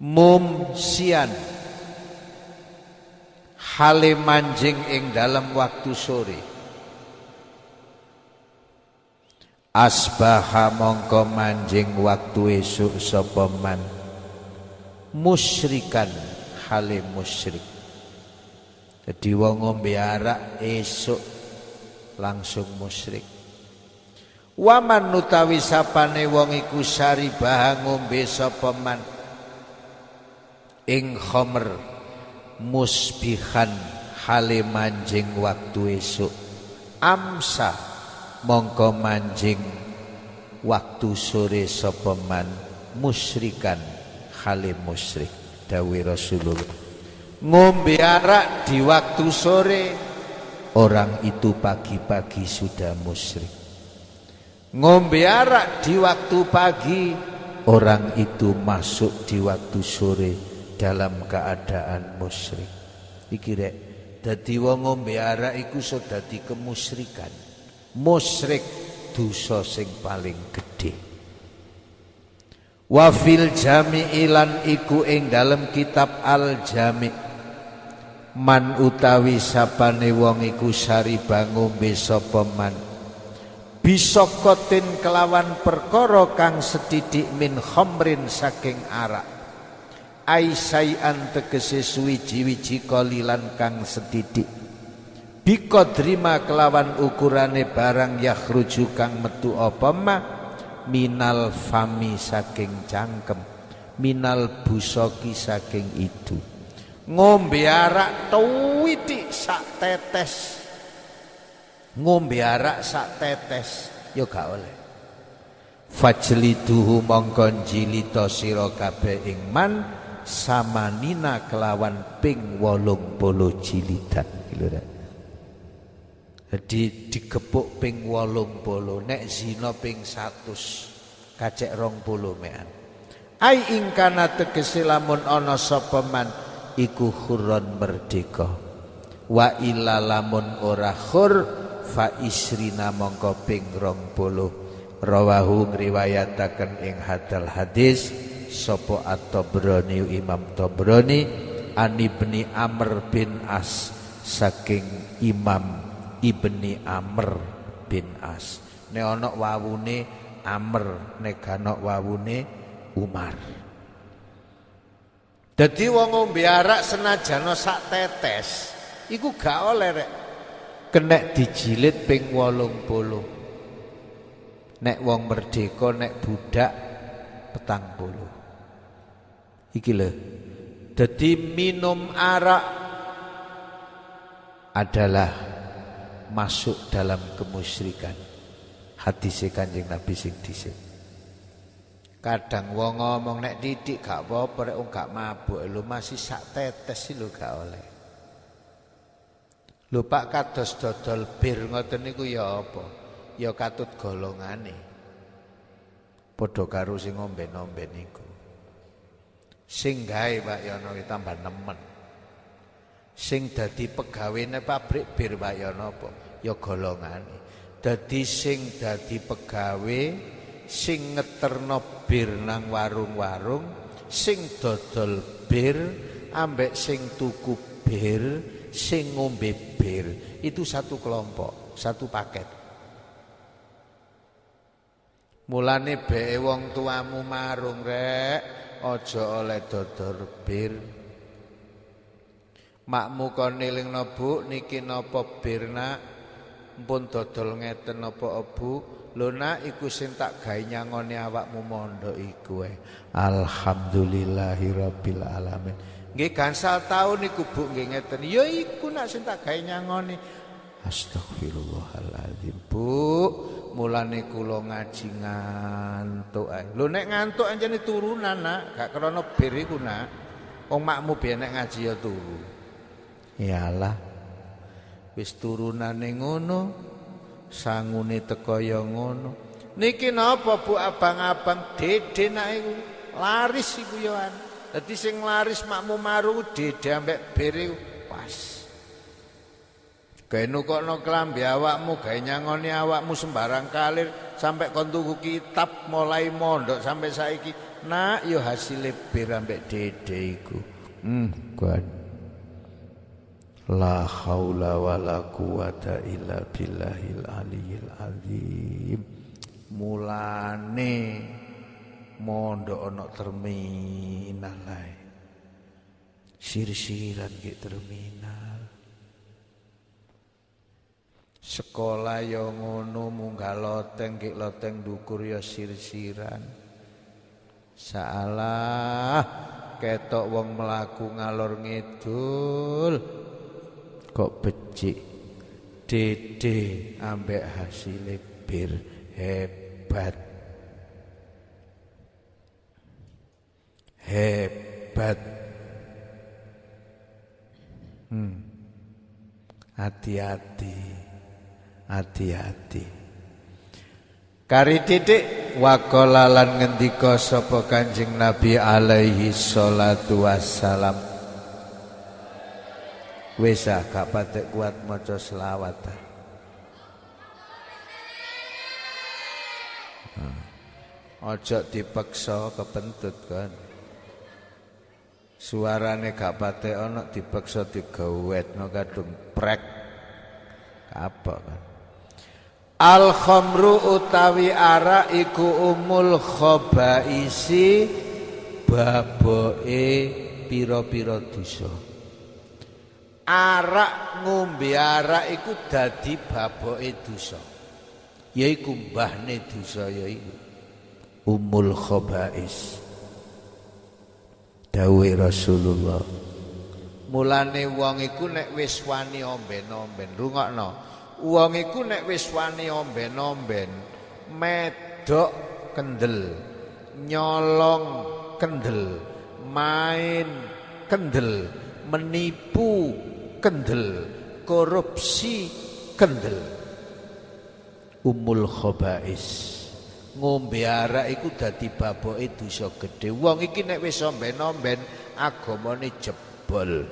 Mumsian hale manjing ing dalam waktu sore. Asbaha mongko manjing waktu esuk sapa man musyrikan hale musyrik. Jadi wong ngombe arak esuk langsung musyrik. Waman utawi sapane wong iku saribah ngombe sapa man ing khamr musbihan hale manjing waktu esuk amsa mongko manjing waktu sore sapa man musyrikan hale musyrik. Dawuh Rasulullah, ngombe arak di waktu sore orang itu pagi-pagi sudah musyrik. Ngombe arak di waktu pagi orang itu masuk di waktu sore dalam keadaan musyrik. Iki rek dadi wong ngombe arak iku iso dadi kemusyrikan. Musyrik dosa sing paling gedhe. Wa fil jami'i lan iku ing dalam kitab Al Jami' man utawi sapane wong iku sariba ngombe sapa man bisokotin kelawan perkara kang sedidik min khamrin saking arak aisaian tegese suwiji-wiji kolilan kang sedidik biqadrima kelawan ukurane barang yakhruju kang metu apa ma minal fami saking cangkem minal busoki saking itu. Ngombe arak tuwitik sak tetes, ngombe arak sak tetes ya gak oleh. Fajliduhu mongkon jilita sira kabeh ing man samanina kelawan ping 80 jilidan. Jadi digepuk ping 80, nek zina ping 100 kacek 20 mean. Ai ingkana tegese lamun ana sapa man iku khurron merdeka. Wa illa lamun ora khur fa isrina mongko ping 20. Rawahu ngriwayataken ing hadal hadis sapa at-Tabrani Imam Tabrani an Ibni Amr bin As saking Imam Ibni Amr bin As. Nek ana wawune Amr, nek ana wawune Umar. Dadi wong ngombe arak senajan sak tetes iku gak oleh rek. Kenek dijilid ping 80. Nek wong merdeka, nek budak 40. Iki lho. Dadi minum arak adalah masuk dalam kemusyrikan. Hadis Kanjeng Nabi sing dhisik. Kadang wong ngomong nek titik gak apa-apa rek wong gak mabuk lho masih sak tetes lho gak oleh. Lho Pak kados dodol bir ngoten niku ya apa? Ya katut golongane. Padha karo sing ngombe-ombe niku. Sing gawe Pak Yono tambah nemen. Sing dadi pegawene pabrik bir Pak Yono apa? Ya golongane. Dadi sing dadi pegawe sing ngeterno bir nang warung-warung, sing dodol bir ambek sing tuku bir, sing ngombe bir, itu satu kelompok, satu paket. Mulane beke wong tuamu marung rek, aja oleh dodol bir. Makmu kon nilingno Bu niki napa bir nak? Mpun dodol ngeten napa Bu? Lho nak iku sing tak gawe nyangoni awakmu mondok iku Alhamdulillahirabbil alamin. Nggih gansal taun niku Bu nggih ngeten. Ya iku nak sing tak gawe nyangoni. Astagfirullahaladzim. Bu, mulane kula ngaji ngantuk ae. Lho nek ngantuk anjene turunan nak, gak krana bir iku nak. Wong makmu biyen nek ngaji ya turu. Iyalah. Wis turunane ngono, sangune teko ya ngono. Niki napa Bu abang-abang dede nak iku? Laris iku yo an. Dadi sing laris makmu maru dede ambek bir iku pas. Gawe nukokno klambi awakmu, gawe nyangoni awakmu sembarang kalir sampai kon tuku kitab mulai mondok sampai saiki. Nak yo hasile bir ambek dede iku. Kuat. La haula wala quwata illa billahil aliyil azim. Mulane mondok ana terminal ae. Sir-siran ke terminal. Sekolah ya ngono munggah loteng ke loteng dukur ya sir-siran. Salah ketok wong melaku ngalor ngidul kok becik dede ambek hasil bir hebat hati-hati kari titik waqala lan ngendika sapa Kanjeng Nabi alaihi sholatu wassalam. Wis gak patek kuat maca selawat. Ojo dipaksa kepentut kan. Suarane gak patek ana dipaksa digawetno kadung prek. Apa kan? Al khamru utawi arak iku umul khabaisi baboke pira-pira dosa. Arak ngombe arak iku dadi baboke dosa. Yaiku mbahne dosa yaiku umul khabais. Dawuh Rasulullah. Mulane wong iku nek wis wani omben-omben, rungokno. Wong iku nek wis wani omben-omben, medok kendel, nyolong kendel, main kendel, menipu kendel, korupsi kendel. Umul khabais. Ngombe arak iku dadi baboke dosa gedhe. Wong iki nek wis omben-omben agamane jebol.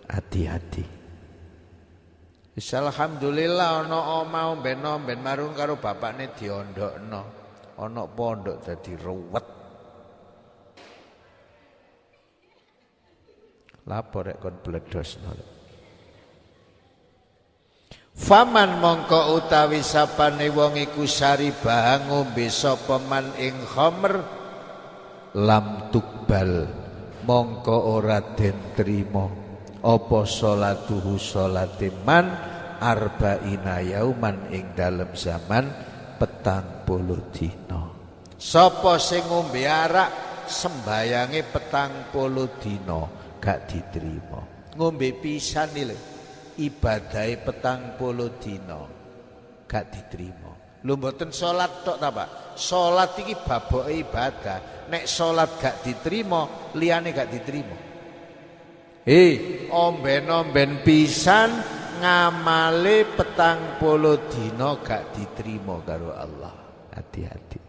Hati-hati. Wis alhamdulillah ana omah omben-omben marung karo bapakne diondokno. Ana pondok dadi ruwet. Lapor rek kon bledosno. Faman mongko utawi sapane wong iku saribah ngombe sapa man ing khamr lam tukbal mongko ora den trima apa salatuhu salate man arba'ina yauman ing dalem zaman 40 dina. Sapa sing ngombe arak sembayange 40 dina gak diterima. Ngombe pisan lho. Ibadahe 40 dina gak diterima. Lho mboten salat tok ta, Pak? Salat iki baboke ibadah. Nek salat gak diterima, liyane gak diterima. Omben-omben pisan ngamale 40 dina gak diterima karo Allah. Hati-hati.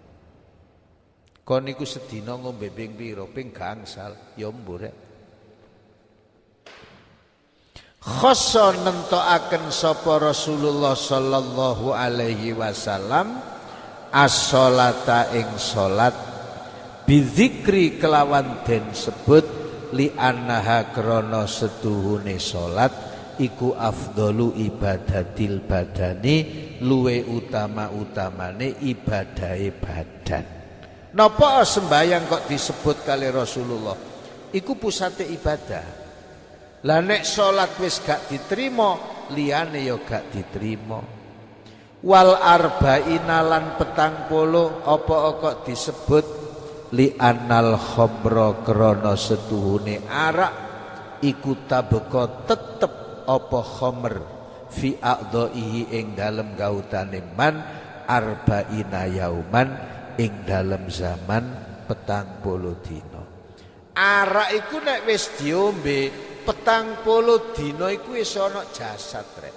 Kon niku sedina ngombe ping pira? Ping gangsal, ya mburek. Khoso nentokaken sapa Rasulullah sallallahu alaihi wasallam as-sholata ing salat bizikri kelawan den sebut li annaha krana setuhune salat iku afdalu ibadatil badani luwe utama-utamane ibadahe badan. Napa sembayang kok disebut kali Rasulullah? Iku pusate ibadah. Lah nek salat wis gak diterima, liyane ya gak diterima. Wal arba'ina lan 40 apa kok disebut li annal khamra krana setuhune arak iku tabeka tetep apa khamr fi aqdaihi ing dalem gautane man arba'ina yauman ing dalem zaman 40 dina. Arak iku nek wis diombe 40 dina iku wis ana jasad rek.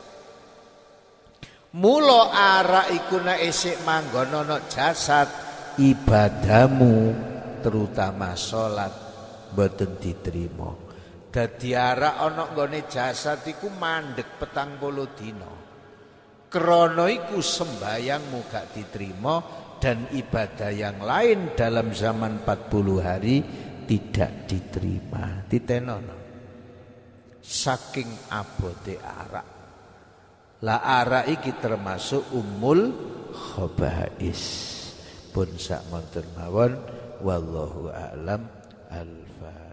Mula arak iku nek isik manggon ana jasad, ibadahmu terutama salat mboten diterima. Dadi arak ana nggone jasad iku mandeg 40 dina. Krana iku sembayangmu gak diterima dan ibadah yang lain dalam zaman 40 hari tidak diterima. Ditenono. Saking abote arak. La arak iki termasuk ummul khaba'is. Pun sak monten mawon wallahu a'lam al-fatihah.